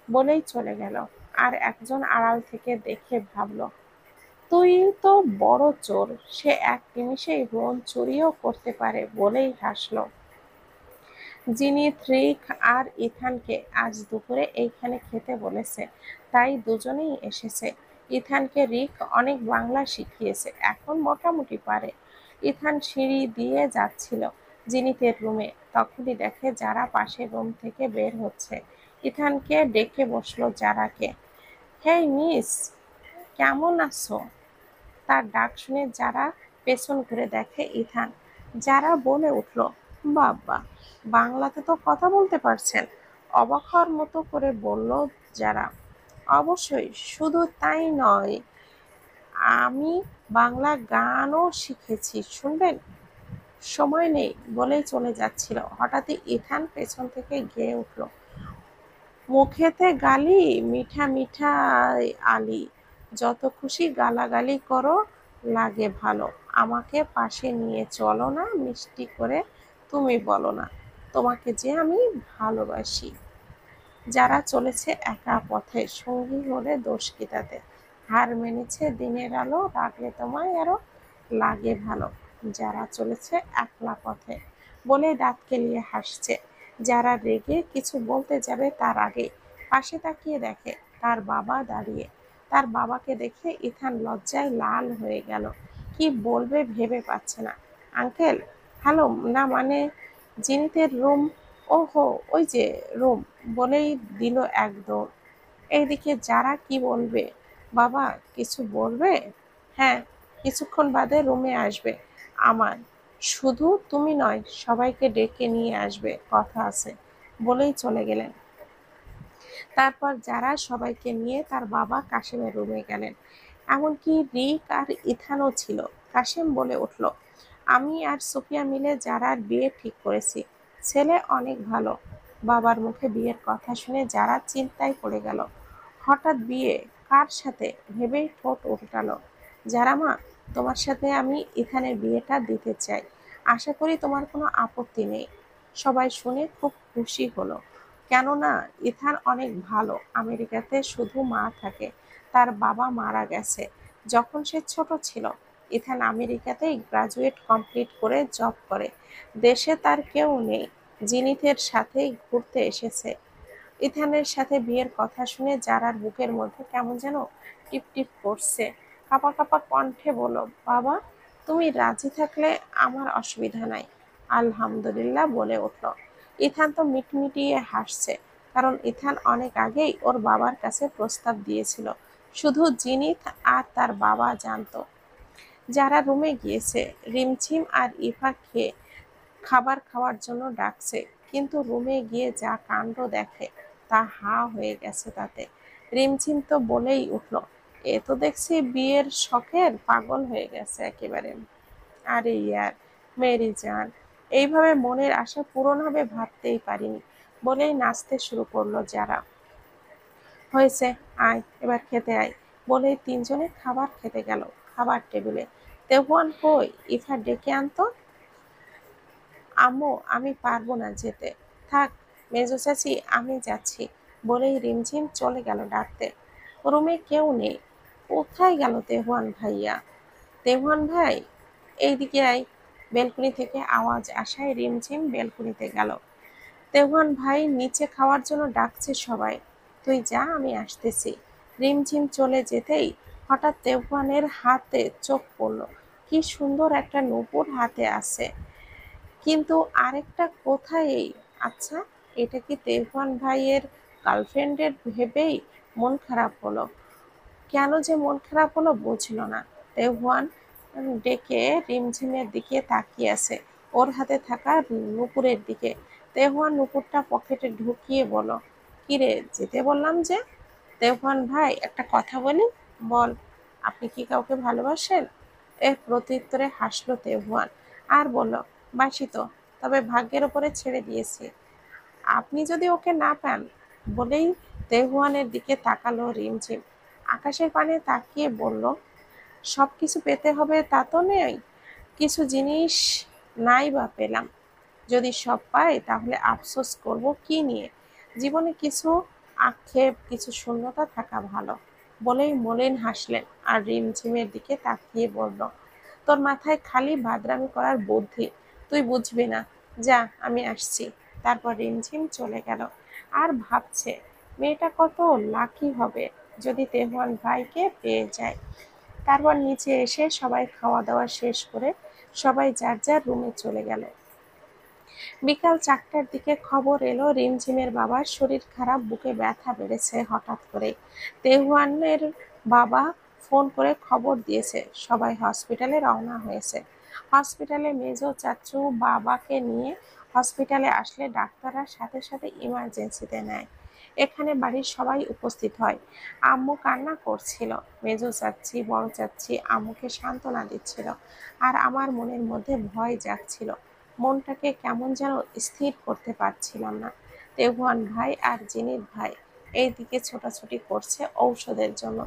বলেই চলে গেল। আর একজন আড়াল থেকে দেখে ভাবল, তুই তো বড় চোর, সে এক নিমিষেই বোন চুরিও করতে পারে, বলেই হাসল। যিনি থ্রিক আর ইথানকে আজ দুপুরে এইখানে খেতে বলেছে, তাই দুজনেই এসেছে। ইথানকে রিক অনেক বাংলা শিখিয়েছে, এখন মোটামুটি পারে। ইথান সিঁড়ি দিয়ে যাচ্ছিল জিনিতের রুমে, তখনই দেখে যারা পাশের রুম থেকে বের হচ্ছে। ইথানকে ডেকে বসলো যারাকে, হেই মিস, কেমন আছো? তার ডাক শুনে যারা পেছন ঘুরে দেখে ইথান। যারা বলে উঠল, বাবা, বাংলাতে তো কথা বলতে পারছেন। অবাক হওয়ার মতো করে বলল যারা, অবশ্যই, শুধু তাই নয়, আমি বাংলা গানও শিখেছি, শুনবেন? সময় নেই, বলেই চলে যাচ্ছিল। হঠাৎই ইথান পেছন থেকে গেয়ে উঠল, মুখেতে গালি, মিঠা মিঠা আলি, যত খুশি গালাগালি করো, লাগে ভালো। আমাকে পাশে নিয়ে চলো না, মিষ্টি করে তুমি বলো না, তোমাকে যে আমি ভালোবাসি। যারা চলেছে একা পথে, সঙ্গী হলে দোষ কি তাতে? হার মেনেছে দিনের আলো, রাগলে তোমায় আরো লাগে ভালো। যারা চলেছে একলা পথে, বলে দাঁত কেলিয়ে হাসছে। যারা রেগে কিছু বলতে যাবে তার আগে পাশে তাকিয়ে দেখে তার বাবা দাঁড়িয়ে। তার বাবাকে দেখে ইথান লজ্জায় লাল হয়ে গেল, কি বলবে ভেবে পাচ্ছে না। আঙ্কেল, হ্যালো, না মানে জিনিতের রুম, ওহো ওই যে রুম, বলেই দিল এক দৌড়। এইদিকে যারা কি বলবে? বাবা কিছু বলবে? হ্যাঁ, কিছুক্ষণ বাদে রুমে আসবে আমার, শুধু তুমি নয়, সবাইকে ডেকে নিয়ে আসবে, কথা আছে, বলেই চলে গেলেন। তারপর যারা সবাইকে নিয়ে তার বাবা কাশেমের রুমে গেলেন, এমনকি রিক আর ইথানও ছিল। কাশেম বলে উঠল, আমি আর সুফিয়া মিলে যারার বিয়ে ঠিক করেছি, ছেলে অনেক ভালো। বাবার মুখে বিয়ের কথা শুনে যারা চিন্তায় পড়ে গেল। হঠাৎ বিয়ে, কার সাথে ভেবেই ঠোঁট উল্টালো। যারা মা, তোমার সাথে আমি ইথানের বিয়েটা দিতে চাই, আশা করি তোমার কোনো আপত্তি নেই। সবাই শুনে খুব খুশি হলো, কেননা ইথান অনেক ভালো। আমেরিকাতে শুধু মা থাকে, তার বাবা মারা গেছে যখন সে ছোট ছিল। ইথান আমেরিকাতেই গ্রাজুয়েট কমপ্লিট করে জব করে। দেশে তার কেউ নেই, জিনিথের সাথেই ঘুরতে এসেছে। ইথানের সাথে বিয়ের কথা শুনে জারার বুকের মধ্যে কেমন যেন টিপ টিপ করছে। কাঁপা কাঁপা কণ্ঠে বলল, বাবা, তুমি রাজি থাকলে আমার অসুবিধা নাই। আলহামদুলিল্লাহ বলে উঠল। ইথান তো মিটমিটিয়ে হাসছে, কারণ ইথান অনেক আগেই ওর বাবার কাছে প্রস্তাব দিয়েছিল। শুধু জিনিত আর তার বাবা জানতো। যারা রুমে গিয়েছে, রিমঝিম আর ইভা খেয়ে খাবার খাওয়ার জন্য ডাকছে, কিন্তু রুমে গিয়ে যা কাণ্ড দেখে তা হা হয়ে গেছে তাতে। রিমঝিম তো বলেই উঠল, এ তো দেখছি বিয়ের শখের পাগল হয়ে গেছে একেবারে। আরে ইয়ার, মেরি জান, এইভাবে মনের আশা পূরণ হবে ভাবতেই পারিনি, বলেই নাচতে শুরু করলো যারা। হয়েছে, আয় এবার খেতে আয়, বলেই তিনজনে খাবার খেতে গেল। খাবার টেবিলে তেহুয়ান কই, ইফা ডেকে আনতো। আম্মু, আমি পারবো না যেতে। থাক মেজো চাচি, আমি যাচ্ছি, বলেই রিমঝিম চলে গেল ডাকতে। রুমে কেউ নেই। কোথায় গেল তেহুয়ান ভাইয়া? তেহুয়ান ভাই, এইদিকে আয়। বেলকুনি থেকে আওয়াজ আসায় রিমঝিম বেলকুনিতে গেল। তেহুয়ান ভাই নিচে খাওয়ার জন্য ডাকছে সবাই। তুই যা, আমি আসতেছি। রিমঝিম চলে যেতেই হঠাৎ তেহুয়ানের হাতে চোখ পড়ল। কি সুন্দর একটা নূপুর হাতে আছে, কিন্তু আরেকটা কোথায় এই? আচ্ছা, এটা কি তেহওয়ান ভাইয়ের গার্লফ্রেন্ডের ভেবেই মন খারাপ হলো। কেন যে মন খারাপ হলো বুঝলো না। তেহওয়ান ডেকে রিমঝিমের দিকে তাকিয়ে আছে, ওর হাতে থাকা নুপুরের দিকে। তেহওয়ান নুপুরটা পকেটে ঢুকিয়ে বলল, কিরে, যেতে বললাম যে। তেহওয়ান ভাই, একটা কথা বলি। বল, আপনি কি কাউকে ভালোবাসেন? এর প্রত্যুত্তরে হাসলো তেহওয়ান আর বলল, বাসি তো, তবে ভাগ্যের ওপরে ছেড়ে দিয়েছি। আপনি যদি ওকে না পান, বলেই তেহুয়ানের দিকে তাকালো রিমঝিম। আকাশের পানে তাকিয়ে বলল, সব কিছু পেতে হবে তা তো নেই, কিছু জিনিস নাই বা পেলাম। যদি সব পাই তাহলে আফসোস করব কি নিয়ে? জীবনে কিছু আক্ষেপ, কিছু শূন্যতা থাকা ভালো, বলেই মলিন হাসলেন আর রিমঝিমের দিকে তাকিয়ে বলল, তোর মাথায় খালি বাদরামি করার বুদ্ধি, তুই বুঝবি না। যা, আমি আসছি। তারপর রিমঝিম চলে গেল। আর ভাবছে, মেয়েটা কত লাকি হবে যদি তেহওয়ান ভাইকে পেয়ে যায়। তারপর নিচে এসে সবাই খাওয়া দাওয়া শেষ করে সবাই যার যার রুমে চলে গেল। বিকাল 4টার দিকে খবর এলো রিমঝিমের বাবার শরীর খারাপ, বুকে ব্যথা বেড়েছে হঠাৎ করে। তেহুয়ানের বাবা ফোন করে খবর দিয়েছে সবাই হসপিটালে রওনা হয়েছে। হসপিটালে মেজো চাচু বাবাকে নিয়ে হসপিটালে আসলে ডাক্তাররা সাথে সাথে ইমার্জেন্সিতে নেয়। এখানে বাড়ির সবাই উপস্থিত হয়। আম্মু কান্না করছিল, মেজো চাচ্ছি বড় চাচ্ছি আম্মুকে সান্ত্বনা দিচ্ছিল, আর আমার মনের মধ্যে ভয় জাগছিল। মনটাকে কেমন যেন স্থির করতে পারছিলাম না। তেহুয়ান ভাই আর জিনিত ভাই এইদিকে ছোটাছুটি করছে ঔষধের জন্য,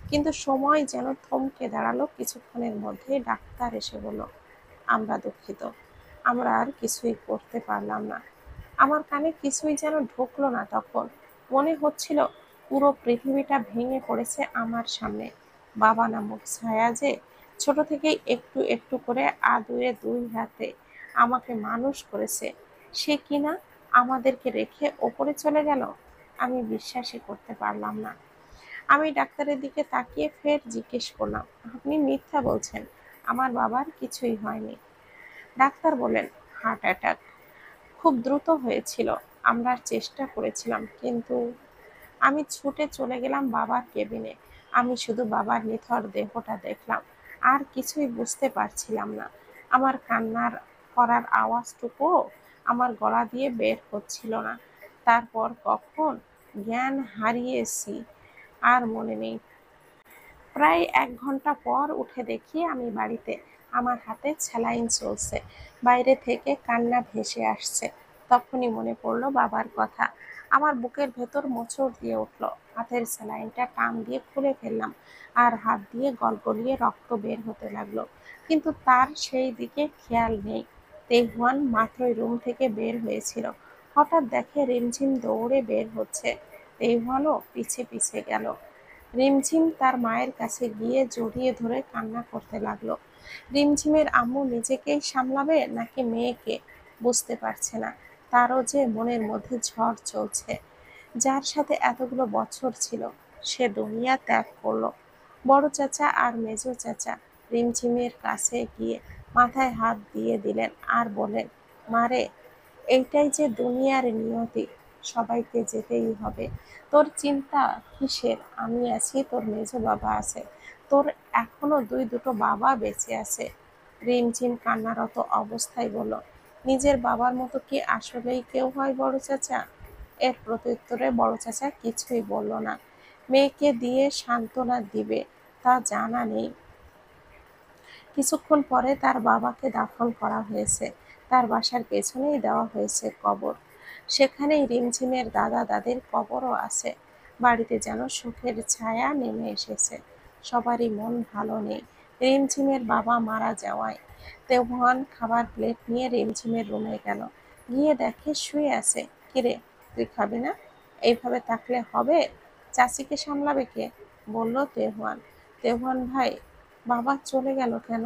কিন্তু সময় যেন থমকে দাঁড়ালো। কিছুক্ষণের মধ্যেই ডাক্তার এসে বলল, আমরা দুঃখিত, আমরা আর কিছুই করতে পারলাম না। আমার কানে কিছুই যেন ঢুকলো না তখন। মনে হচ্ছিল পুরো পৃথিবীটা ভেঙে পড়েছে আমার সামনে। বাবা নামক ছায়া যে ছোট থেকেই একটু একটু করে আদুরে দুই হাতে আমাকে মানুষ করেছে, সে কিনা আমাদেরকে রেখে ওপরে চলে গেল। আমি বিশ্বাসই করতে পারলাম না। আমি ডাক্তারের দিকে তাকিয়ে ফের জিজ্ঞেস করলাম, আপনি মিথ্যা বলছেন, আমার বাবার কিছুই হয়নি? ডাক্তার বললেন, হার্ট অ্যাটাক, খুব দ্রুত হয়েছিল, আমরা চেষ্টা করেছিলাম, কিন্তু। আমি ছুটে চলে গেলাম বাবার কেবিনে। আমি শুধু বাবার নিথর দেহটা দেখলাম, আর কিছুই বুঝতে পারছিলাম না। আমার কান্নার করার আওয়াজটুকুও আমার গলা দিয়ে বের হচ্ছিল না। তারপর কখন জ্ঞান হারিয়েছি আর মনে নেই। প্রায় 1 ঘন্টা পর উঠে দেখি আমি বাড়িতে, আমার হাতে স্যালাইন চলছে, বাইরে থেকে কান্না ভেসে আসছে। তখনই মনে পড়লো বাবার কথা। আমার বুকের ভেতর মোচড় দিয়ে উঠলো। হাতের স্যালাইনটা টান দিয়ে খুলে ফেললাম, আর হাত দিয়ে গলগলিয়ে রক্ত বের হতে লাগলো, কিন্তু তার সেই দিকে খেয়াল নেই। তেহুয়ান মাত্রই রুম থেকে বের হয়েছিল, হঠাৎ দেখে রিমঝিম দৌড়ে বের হচ্ছে। তেহুয়ানও পিছে পিছে গেল। রিমঝিম তার মায়ের কাছে গিয়ে জড়িয়ে ধরে কান্না করতে লাগলো। রিমঝিমের আম্মু নিজেকেই সামলাবে নাকি মেয়েকে বুঝতে পারছে না। তারও যে মনের মধ্যে ঝড় চলছে। যার সাথে এতগুলো বছর ছিল, সে দুনিয়া ত্যাগ করলো। বড় চাচা আর মেজো চাচা রিমঝিমের কাছে গিয়ে মাথায় হাত দিয়ে দিলেন আর বললেন, মারে, এইটাই যে দুনিয়ার নিয়তি, সবাইকে যেতেই হবে। তোর চিন্তা কিসের? আমি আছি, তোর মেজো বাবা আছে, তোর এখনো দুটো বাবা বেঁচে আছে। রিমঝিম কান্নারত অবস্থায় বলল, নিজের বাবার মতো কি আসলেই কেউ হয় বড় চাচা? এর প্রত্যুত্তরে বড় চাচা কিছুই বলল না। মেয়েকে দিয়ে সান্ত্বনা দিবে তা জানা নেই। কিছুক্ষণ পরে তার বাবাকে দাফন করা হয়েছে। তার বাসার পেছনেই দেওয়া হয়েছে কবর। সেখানেই রিমঝিমের দাদা দাদির কবরও আছে। বাড়িতে যেন সুখের ছায়া নেমে এসেছে। সবারই মন ভালো নেই রিমঝিমের বাবা মারা যাওয়ায়। তেহওয়ান খাবার প্লেট নিয়ে রিমঝিমের রুমে গেল। গিয়ে দেখে শুয়ে আছে। কিরে, তুই খাবি না? এইভাবে থাকলে হবে? চাচিকে সামলাবে কে? বলল তেহওয়ান। তেহওয়ান ভাই, বাবা চলে গেল কেন?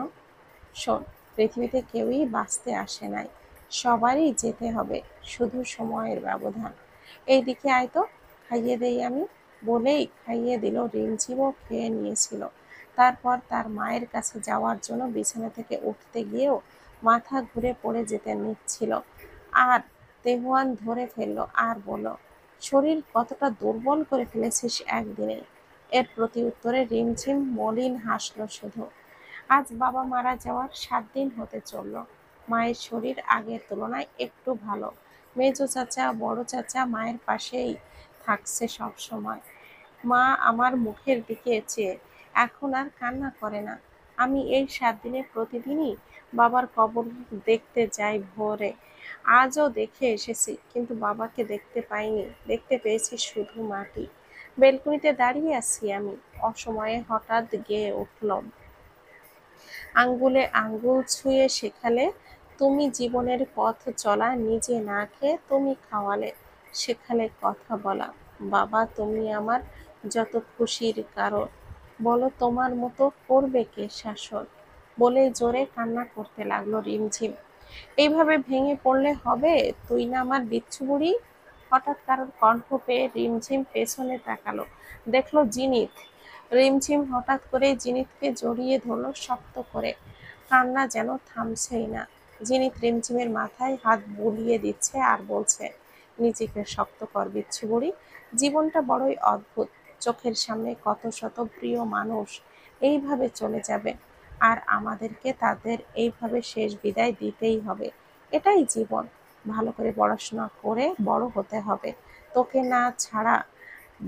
শোন, পৃথিবীতে কেউই বাঁচতে আসে নাই, সবারই যেতে হবে, শুধু সময়ের ব্যবধান। এইদিকে আয় তো, খাইয়ে দেই আমি। বলেই খাইয়ে দিল। রিমঝিমও খেয়ে নিয়েছিল। তারপর তার মায়ের কাছে যাওয়ার জন্য বিছানা থেকে উঠতে গিয়েও মাথা ঘুরে পড়ে যেতে নিচ্ছিল। আর তেহুয়ান ধরে ফেললো আর বলল, শরীর কতটা দুর্বল করে ফেলেছিস একদিনে। এর প্রতি উত্তরে রিমঝিম মলিন হাসল শুধু। আজ বাবা মারা যাওয়ার 7 দিন হতে চলল। মায়ের শরীর আগের তুলনায় একটু ভালো। মেজো চাচা বড় চাচা মায়ের পাশেই থাকছে সব সময়। মা আমার মুখের দিকে চেয়ে এখন আর কান্না করে না। আমি এই 7 দিনে প্রতিদিনই বাবার কবর দেখতে যাই ভোরে। আজও দেখে এসেছি, কিন্তু বাবাকে দেখতে পাইনি, দেখতে পেয়েছি শুধু মাটি। বেলকনিতে দাঁড়িয়ে আছি আমি, অসময়ে হঠাৎ গেয়ে উঠল, আঙ্গুলে আঙ্গুল ছুঁয়ে শেখালে, তুমি জীবনের পথ চলা, নিজে না খেয়ে তুমি খাওয়ালে, শেখালে কথা বলা। বাবা তুমি আমার যত খুশির কারণ, বলো তোমার মতো করবে কে শাসন। বলে জোরে কান্না করতে লাগলো রিমঝিম। এইভাবে ভেঙে পড়লে হবে? তুই না আমার বিচ্ছু বুড়ি। হঠাৎ কারোর কণ্ঠ পেয়ে রিমঝিম পেছনে তাকালো, দেখলো জিনিত। রিমঝিম হঠাৎ করে জিনিতকে জড়িয়ে ধরলো শক্ত করে। কান্না যেন থামছেই না। জিনিত রিমঝিমের মাথায় হাত বুলিয়ে দিচ্ছে আর বলছে, নিজেকে শক্ত কর বিচ্ছু বুড়ি। জীবনটা বড়ই অদ্ভুত। চোখের সামনে কত শত প্রিয় মানুষ এইভাবে চলে যাবে, আর আমাদেরকে তাদের এইভাবে শেষ বিদায় দিতেই হবে। এটাই জীবন। ভালো করে পড়াশোনা করে বড় হতে হবে। তোকে না ছাড়া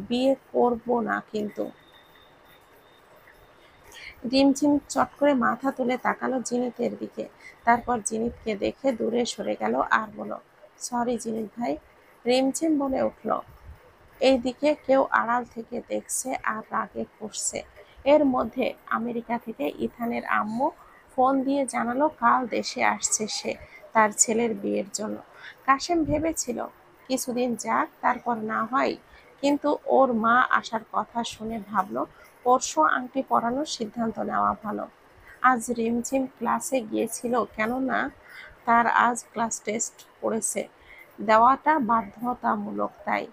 বিয়ে করব না কিন্তু। রিমঝিম চট করে মাথা তুলে তাকালো জিনিতের দিকে। তারপর জিনিতকে দেখে দূরে সরে গেল আর বলল, সরি জিনিত ভাই। রিমঝিম বলে উঠল, এইদিকে কেউ আড়াল থেকে দেখছে আর রাগে ফুঁসছে। এর মধ্যে আমেরিকা থেকে ইথানের আম্মু ফোন দিয়ে জানালো কাল দেশে আসছে সে, তার ছেলের বিয়ের জন্য। কাশেম ভেবেছিল কিছুদিন যাক, তারপর না হয়, কিন্তু ওর মা আসার কথা শুনে ভাবলো পরশু আংটি পরানোর সিদ্ধান্ত নেওয়া ভালো। আজ রিমঝিম ক্লাসে গিয়েছিল, কেননা তার আজ ক্লাস টেস্ট পড়েছে, দেওয়াটা বাধ্যতামূলক তাই।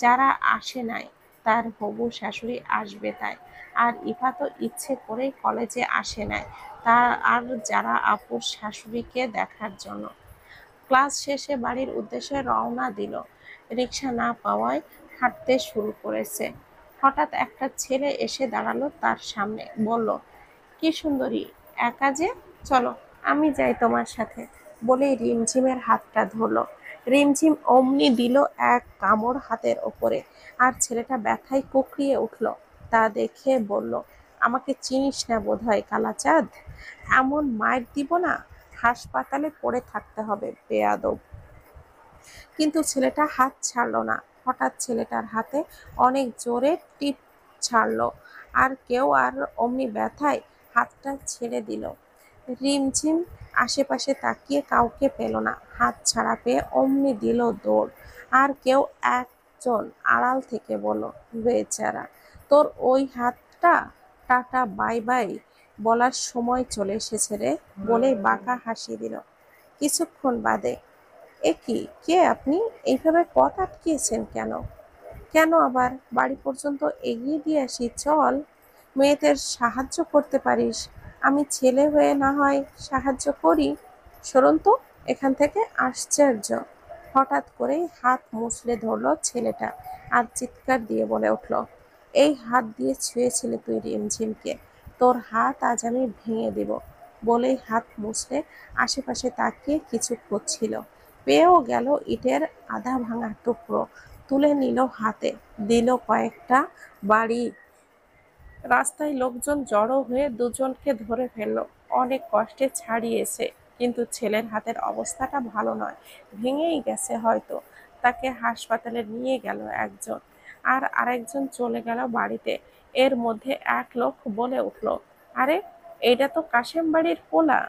যারা আসে নাই, তার হবু শাশুড়ি আসবে তাই। আর ইভা তো ইচ্ছে করেই কলেজে আসে নাই, তার আর যারা আপুর শাশুড়িকে দেখার জন্য। ক্লাস শেষে বাড়ির উদ্দেশ্যে রওনা দিল। রিকশা না পাওয়ায় হাঁটতে শুরু করেছে। হঠাৎ একটা ছেলে এসে দাঁড়ালো তার সামনে, বলল, কি সুন্দরী, একা যে, চলো আমি যাই তোমার সাথে। বলেই রিমঝিমের হাতটা ধরলো। রিমঝিম অমনি দিল এক কামড় হাতের ওপরে, আর ছেলেটা ব্যথায় কুঁকড়িয়ে উঠল। তা দেখে বলল, আমাকে চিনিস না বোধহয় কালাচাঁদ, এমন মাইর দিব না, হাসপাতালে পড়ে থাকতে হবে বেয়াদব। কিন্তু ছেলেটা হাত ছাড়লো না। হঠাৎ ছেলেটার হাতে অনেক জোরে টিপ ছাড়লো, আর কেউ আর অমনি ব্যথায় হাতটা ছেড়ে দিল। রিমঝিম আশেপাশে তাকিয়ে কাউকে পেল না, হাত ছাড়া পেয়ে অমনি দিল দৌড়। আর কেউ একজন আড়াল থেকে বলল, বেচারা, তোর ওই হাতটা টাটা বাই বাই বলার সময় চলে এসেছে রে, বলেই বাঁকা হাসি দিল। কিছুক্ষণ বাদে, এ কি, কে আপনি? এইভাবে পথ আটকিয়েছেন কেন? কেন আবার? বাড়ি পর্যন্ত এগিয়ে দিয়ে আসি, চল। মেয়েদের সাহায্য করতে পারিস, আমি ছেলে হয়ে না হয় সাহায্য করি। সরুন তো এখান থেকে। আশ্চর্য, হঠাৎ করেই হাত মুচড়ে ধরল ছেলেটা আর চিৎকার দিয়ে বলে উঠল, এই হাত দিয়ে ছুঁয়েছিলি তুই রিমঝিমকে, তোর হাত আজ আমি ভেঙে দেব। বলেই হাত মুছড়ে আশেপাশে তাকিয়ে কিছু খুঁজছিল, পেয়েও গেল ইটের আধা ভাঙা টুকরো, তুলে নিল হাতে, দিল কয়েকটা বাড়ি। রাস্তায় লোকজন জড়ো হয়ে দুজনকে ধরে ফেললো, অনেক কষ্টে ছাড়িয়েছে। কিন্তু ছেলের হাতের অবস্থাটা ভালো নয়, ভেঙেই গেছে হয়তো। তাকে হাসপাতালে নিয়ে গেল একজন, আর আরেকজন চলে গেল বাড়িতে। এর মধ্যে এক লোক বলে উঠল, আরে, এইটা তো কাশেম বাড়ির পোলা।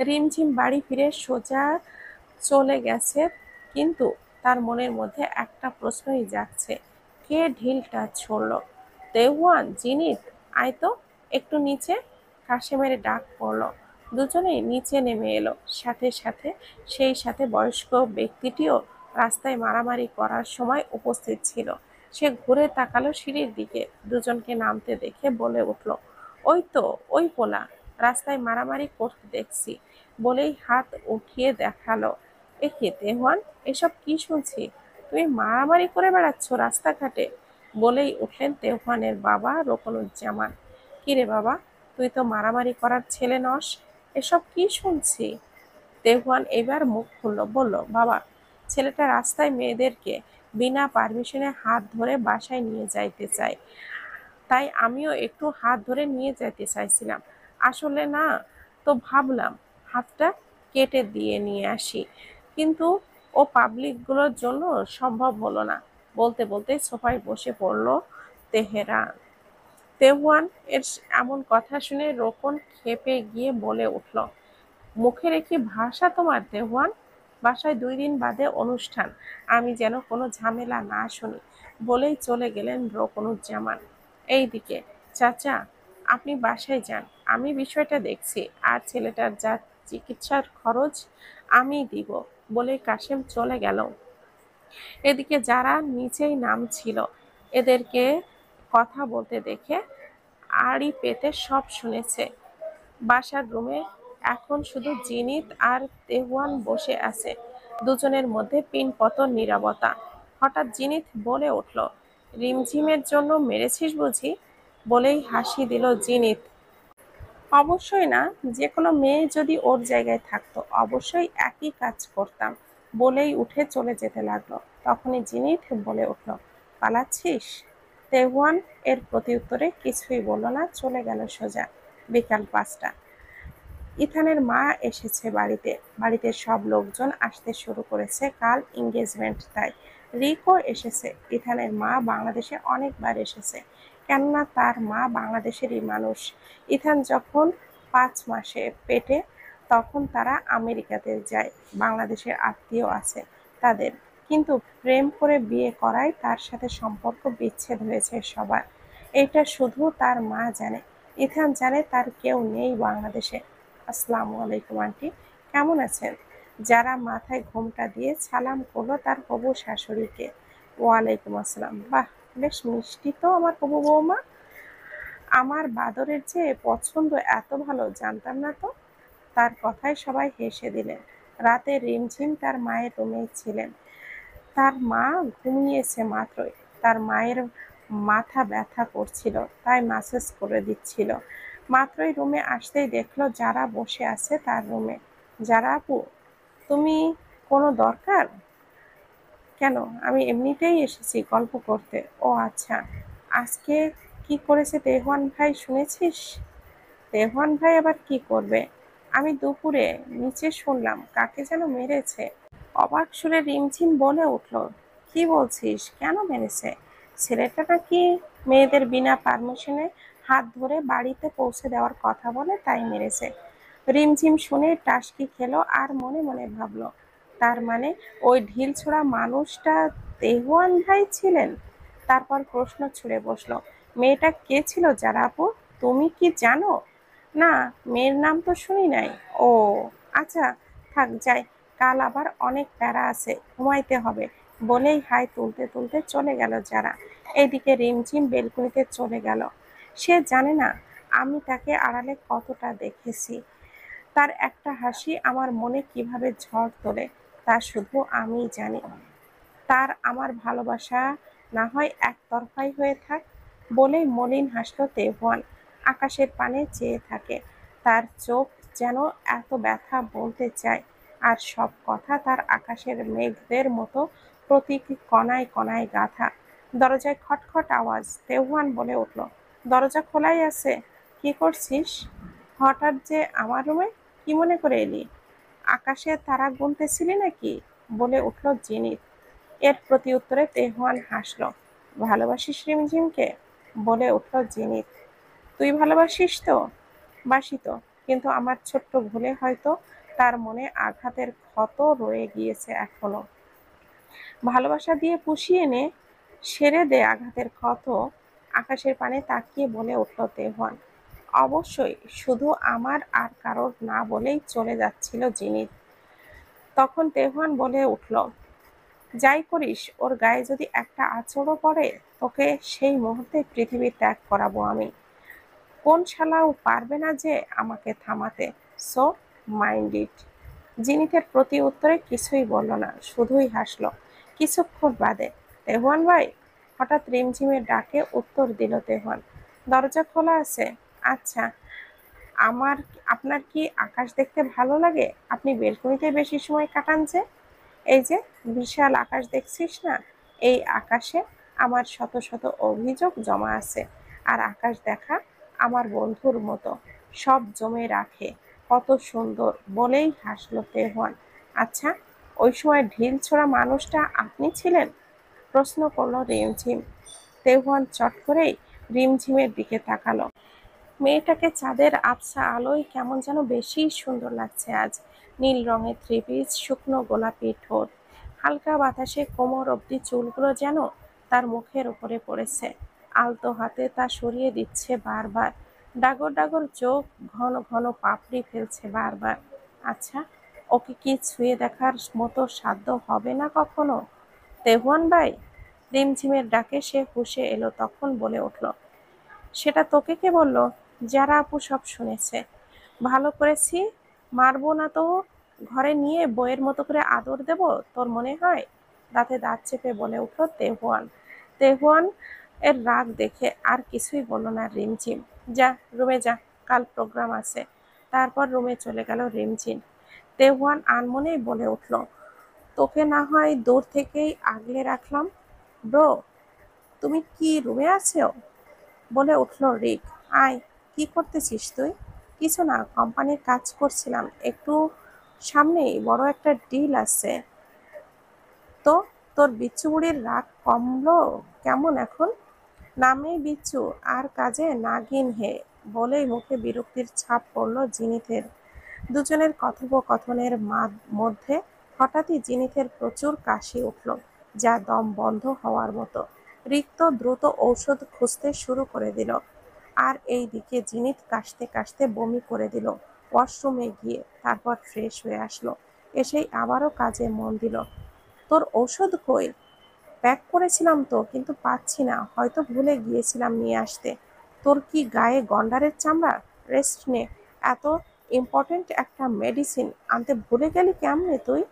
রিমঝিম বাড়ি ফিরে সোজা চলে গেছে, কিন্তু তার মনের মধ্যে একটা প্রশ্নই জাগছে, কে ঢিলটা ছুড়ল? দেওয়ান, জিনিত, আয় তো একটু নিচে। কাশেমের ডাক পড়ল। দুজনেই নিচে নেমে এলো। সাথে সাথে সেই সাথে বয়স্ক ব্যক্তিটিও রাস্তায় মারামারি করার সময় উপস্থিত ছিল। সে ঘুরে তাকালো সিঁড়ির দিকে, দুজনকে নামতে দেখে বলে উঠল, ওই তো, ওই পোলা, রাস্তায় মারামারি করতে দেখছি। বলেই হাত উঠিয়ে দেখালো। এ কি দেওয়ান, এসব কি শুনছি? তুমি মারামারি করে বেড়াচ্ছ রাস্তাঘাটে? বলেই উঠলেন তেহওয়ানের বাবা রোকনুজ্জামান। কিরে বাবা, তুই তো মারামারি করার ছেলে নস, এসব কি শুনছি? তেহওয়ান এবার মুখ খুলল, বলল, বাবা, ছেলেটা রাস্তায় মেয়েদেরকে বিনা পারমিশনে হাত ধরে বাসায় নিয়ে যাইতে চায়, তাই আমিও একটু হাত ধরে নিয়ে যেতে চাইছিলাম। আসলে না, তো ভাবলাম হাতটা কেটে দিয়ে নিয়ে আসি, কিন্তু ও পাবলিকগুলোর জন্য সম্ভব হলো না। বলতে বলতে সোফায় বসে পড়ল তেহরান। তেহওয়ান এর এমন কথা শুনে রোকন ক্ষেপে গিয়ে বলে উঠল, মুখের কি ভাষা তোমার দেওয়ান? বাসায় 2 দিন বাদে অনুষ্ঠান, আমি যেন কোনো ঝামেলা না শুনি। বলেই চলে গেলেন রোকনুজ্জামান। এইদিকে, চাচা, আপনি বাসায় যান, আমি বিষয়টা দেখছি, আর ছেলেটার যা চিকিৎসার খরচ আমি দিব। বলেই কাশেম চলে গেল। এদিকে যারা নিচেই নামছিল, এদেরকে কথা বলতে দেখে আড়ি পেতে সব শুনেছে। বাসার রুমে এখন শুধু জিনিত আর তেহওয়ান বসে আছে, দুজনের মধ্যে পিনপতন নীরবতা। হঠাৎ জিনিত বলে উঠল, রিমঝিমের জন্য মেরেছিস বুঝি? বলেই হাসি দিল জিনিত। অবশ্যই না, যে কোনো মেয়ে যদি ওর জায়গায় থাকতো অবশ্যই একই কাজ করতাম। বলেই উঠে চলে যেতে লাগলো। তখনই জিনিত বলে উঠল, পালাচ্ছিস? তেহওয়ান এর প্রতিউত্তরে কিছুই বলল না, চলে গেল সোজা। বিকাল 5টা। ইথানের মা এসেছে বাড়িতে। বাড়িতে সব লোকজন আসতে শুরু করেছে, কাল এঙ্গেজমেন্ট তাই। রিকও এসেছে। ইথানের মা বাংলাদেশে অনেকবার এসেছে, কেননা তার মা বাংলাদেশেরই মানুষ। ইথান যখন 5 মাসে পেটে, তখন তারা আমেরিকাতে যায়, বাংলাদেশের আত্মীয় আছে তাদের। কিন্তু প্রেম করে বিয়ে করায় তার সাথে সম্পর্ক বিচ্ছেদ হয়েছে সবার। এটা শুধু তার মা জানে। ইথান জানে তার কেউ নেই বাংলাদেশে। আসসালামু আলাইকুম আন্টি, কেমন আছেন? যারা মাথায় ঘোমটা দিয়ে সালাম করলো তার হবু শাশুড়িকে। ওয়ালাইকুম আসসালাম। বাহ, বেশ মিষ্টি তো আমার হবু বৌমা। আমার বাদরের চেয়ে পছন্দ এত ভালো, জানতাম না তো। তার কথায় সবাই হেসে দিলেন। রাতে রিমঝিম তার মায়ের রুমেই ছিলেন। তার মা ঘুমিয়েছে মাত্রই। তার মায়ের মাথা ব্যথা করছিল, তাই ম্যাসেজ করে দিচ্ছিল। মাত্রই রুমে আসতেই দেখলো যারা বসে আছে তার রুমে। যারা আপু, তুমি কোনো দরকার? কেন, আমি এমনিতেই এসেছি গল্প করতে। ও আচ্ছা, আজকে কি করেছে তেহওয়ান ভাই শুনেছিস? তেহওয়ান ভাই আবার কি করবে? আমি দুপুরে নিচে শুনলাম কাকে যেন মেরেছে। অবাক সুরে রিমঝিম বলে উঠল, কি বলছিস, কেন মেরেছে? ছেলেটা নাকি মেয়েদের বিনা পারমিশনে হাত ধরে বাড়িতে পৌঁছে দেওয়ার কথা বলে তাই মেরেছে। রিমঝিম শুনে টাসকি খেলো আর মনে মনে ভাবলো, তার মানে ওই ঢিলছোড়া মানুষটা তেহুয়ান ভাই ছিলেন। তারপর প্রশ্ন ছুড়ে বসলো, মেয়েটা কে ছিল যারা আপু? তুমি কি জানো? না, মেয়ের নাম তো শুনি নাই। ও আচ্ছা, থাক যাই, কাল আবার অনেক প্যারা আছে, ঘুমাইতে হবে, বলেই হাই তুলতে তুলতে চলে গেল যারা। এইদিকে রিমঝিম বেলকুনিতে চলে গেল। সে জানে না আমি তাকে আড়ালে কতটা দেখেছি। তার একটা হাসি আমার মনে কিভাবে ঝড় তোলে তা শুধু আমিই জানি। তার আমার ভালোবাসা না হয় একতরফাই হয়ে থাক, বলেই মলিন হাসল তেহওয়ান। আকাশের পানে চেয়ে থাকে। তার চোখ যেন এত ব্যথা বলতে চায়, আর সব কথা তার আকাশের মেঘদের মতো প্রতীকী কণায় কণায় গাঁথা। দরজায় খটখট আওয়াজ। তেহওয়ান বলে উঠল, দরজা খোলাই আছে, কি করছিস হঠাৎ যে আমার রুমে? কি মনে করে এলি? আকাশে তারা গুনতেছিলি নাকি? বলে উঠল জিনিত। এর প্রতি উত্তরে তেহওয়ান হাসল। ভালোবাসিস রিমঝিমকে? বলে উঠল জিনিত। তুই ভালোবাসিস তো? বাসি তো, কিন্তু আমার ছোট্ট ভুলে হয়তো তার মনে আঘাতের ক্ষত রয়ে গিয়েছে এখনো। ভালোবাসা দিয়ে পুষিয়ে নে, সেরে দে আঘাতের ক্ষত। আকাশের পানে তাকিয়ে বলে উঠল তেহওয়ান। অবশ্যই, শুধু আমার আর কারোর না বলেই চলে যাচ্ছিল জিনিত। তখন তেহওয়ান বলে উঠল, যাই করিস ওর গায়ে যদি একটা আঁচড়ও পড়ে, তোকে সেই মুহূর্তে পৃথিবী ত্যাগ করাবো আমি। কোন শালাও পারবে না যে আমাকে থামাতে। So mind it. জিনিতের প্রতি উত্তরে কিছুই বলল না, শুধুই হাসলো। কিছুক্ষণ বাদে, তেহওয়ান ভাই, হঠাৎ রিমঝিমের ডাকে উত্তর দিল তেহওয়ান। দরজা খোলা আছে। আচ্ছা, আমার আপনার কি আকাশ দেখতে ভালো লাগে? আপনি বেলকনিতে বেশি সময় কাটান যে। এই যে বিশাল আকাশ দেখছিস না, এই আকাশে আমার শত শত অভিযোগ জমা আছে। আর আকাশ দেখা আমার বন্ধুর মতো, সব জমে রাখে। কত সুন্দর, বলেই হাসলো তেহওয়ান। আচ্ছা, ওই সময় ঢিল ছোড়া মানুষটা আপনি ছিলেন? প্রশ্ন করলো রিমঝিম। তেহওয়ান চট করেই রিমঝিমের দিকে তাকালো। মেয়েটাকে চাঁদের আবছা আলোয় কেমন যেন বেশি সুন্দর লাগছে আজ। নীল রঙের থ্রি পিস, শুকনো গোলাপি ঠোঁট, হালকা বাতাসে কোমর অবধি চুলগুলো যেন তার মুখের উপরে পড়েছে। আলতো হাতে তা সরিয়ে দিচ্ছে বারবার। ডাগর ডাগর চোখ, ঘন ঘন পাপড়ি ফেলছে বারবার। আচ্ছা, ওকে কি ছুঁয়ে দেখার মতো সাধ্য হবে না কখনো? তেহওয়ান ভাই, রিমঝিমের ডাকে সে হুঁশে এলো, তখন বলে উঠল, সেটা তোকে কে বলল? যারা আপু সব শুনেছে। ভালো করেছি, মারবো না তো, ঘরে নিয়ে বইয়ের মতো করে আদর দেব তোর মনে হয়? দাঁতে দাঁত চেপে বলে উঠল তেহওয়ান। তেহওয়ান এর রাগ দেখে আর কিছুই বলল না রিমঝিম। যা রুমে যা, কাল প্রোগ্রাম আছে। তারপর রুমে চলে গেল রিমঝিম। তেহওয়ান আনমনেই বলে উঠল, তোকে না হয় দূর থেকেই আগলে রাখলাম। ব্রো, তুমি কি রুমে আছো? বলে উঠল রিক। আয়, কি করতেছিস তুই? কিছু না, কোম্পানির কাজ করছিলাম একটু, সামনেই বড় একটা ডিল আছে। তো তোর বিচ্ছু বুড়ির রাগ কমলো কেমন এখন? নামেই বিচ্ছু আর কাজে নাগিন হে। বলেই মুখে বিরক্তির ছাপ পড়ল জিনিথের। দুজনের কথোপকথনের মধ্যে হঠাৎই জিনিথের প্রচুর কাশি উঠল, যা দম বন্ধ হওয়ার মতো। রিক্ত দ্রুত ঔষধ খুঁজতে শুরু করে দিল। আর এই দিকে জিনিত কাশতে কাশতে বমি করে দিল ওয়াশরুমে গিয়ে। তারপর ফ্রেশ হয়ে আসলো, এসেই আবারও কাজে মন দিল। তোর ঔষধ কই? প্যাক করেছিলাম তো, কিন্তু পাচ্ছি না, হয়তো ভুলে গিয়েছিলাম নিয়ে আসতে। তোর কি গায়ে গন্ডারের চামড়া? রেস্ট নে। এত ইম্পর্টেন্ট একটা মেডিসিন আনতে ভুলে গেলি কেমনে তুই?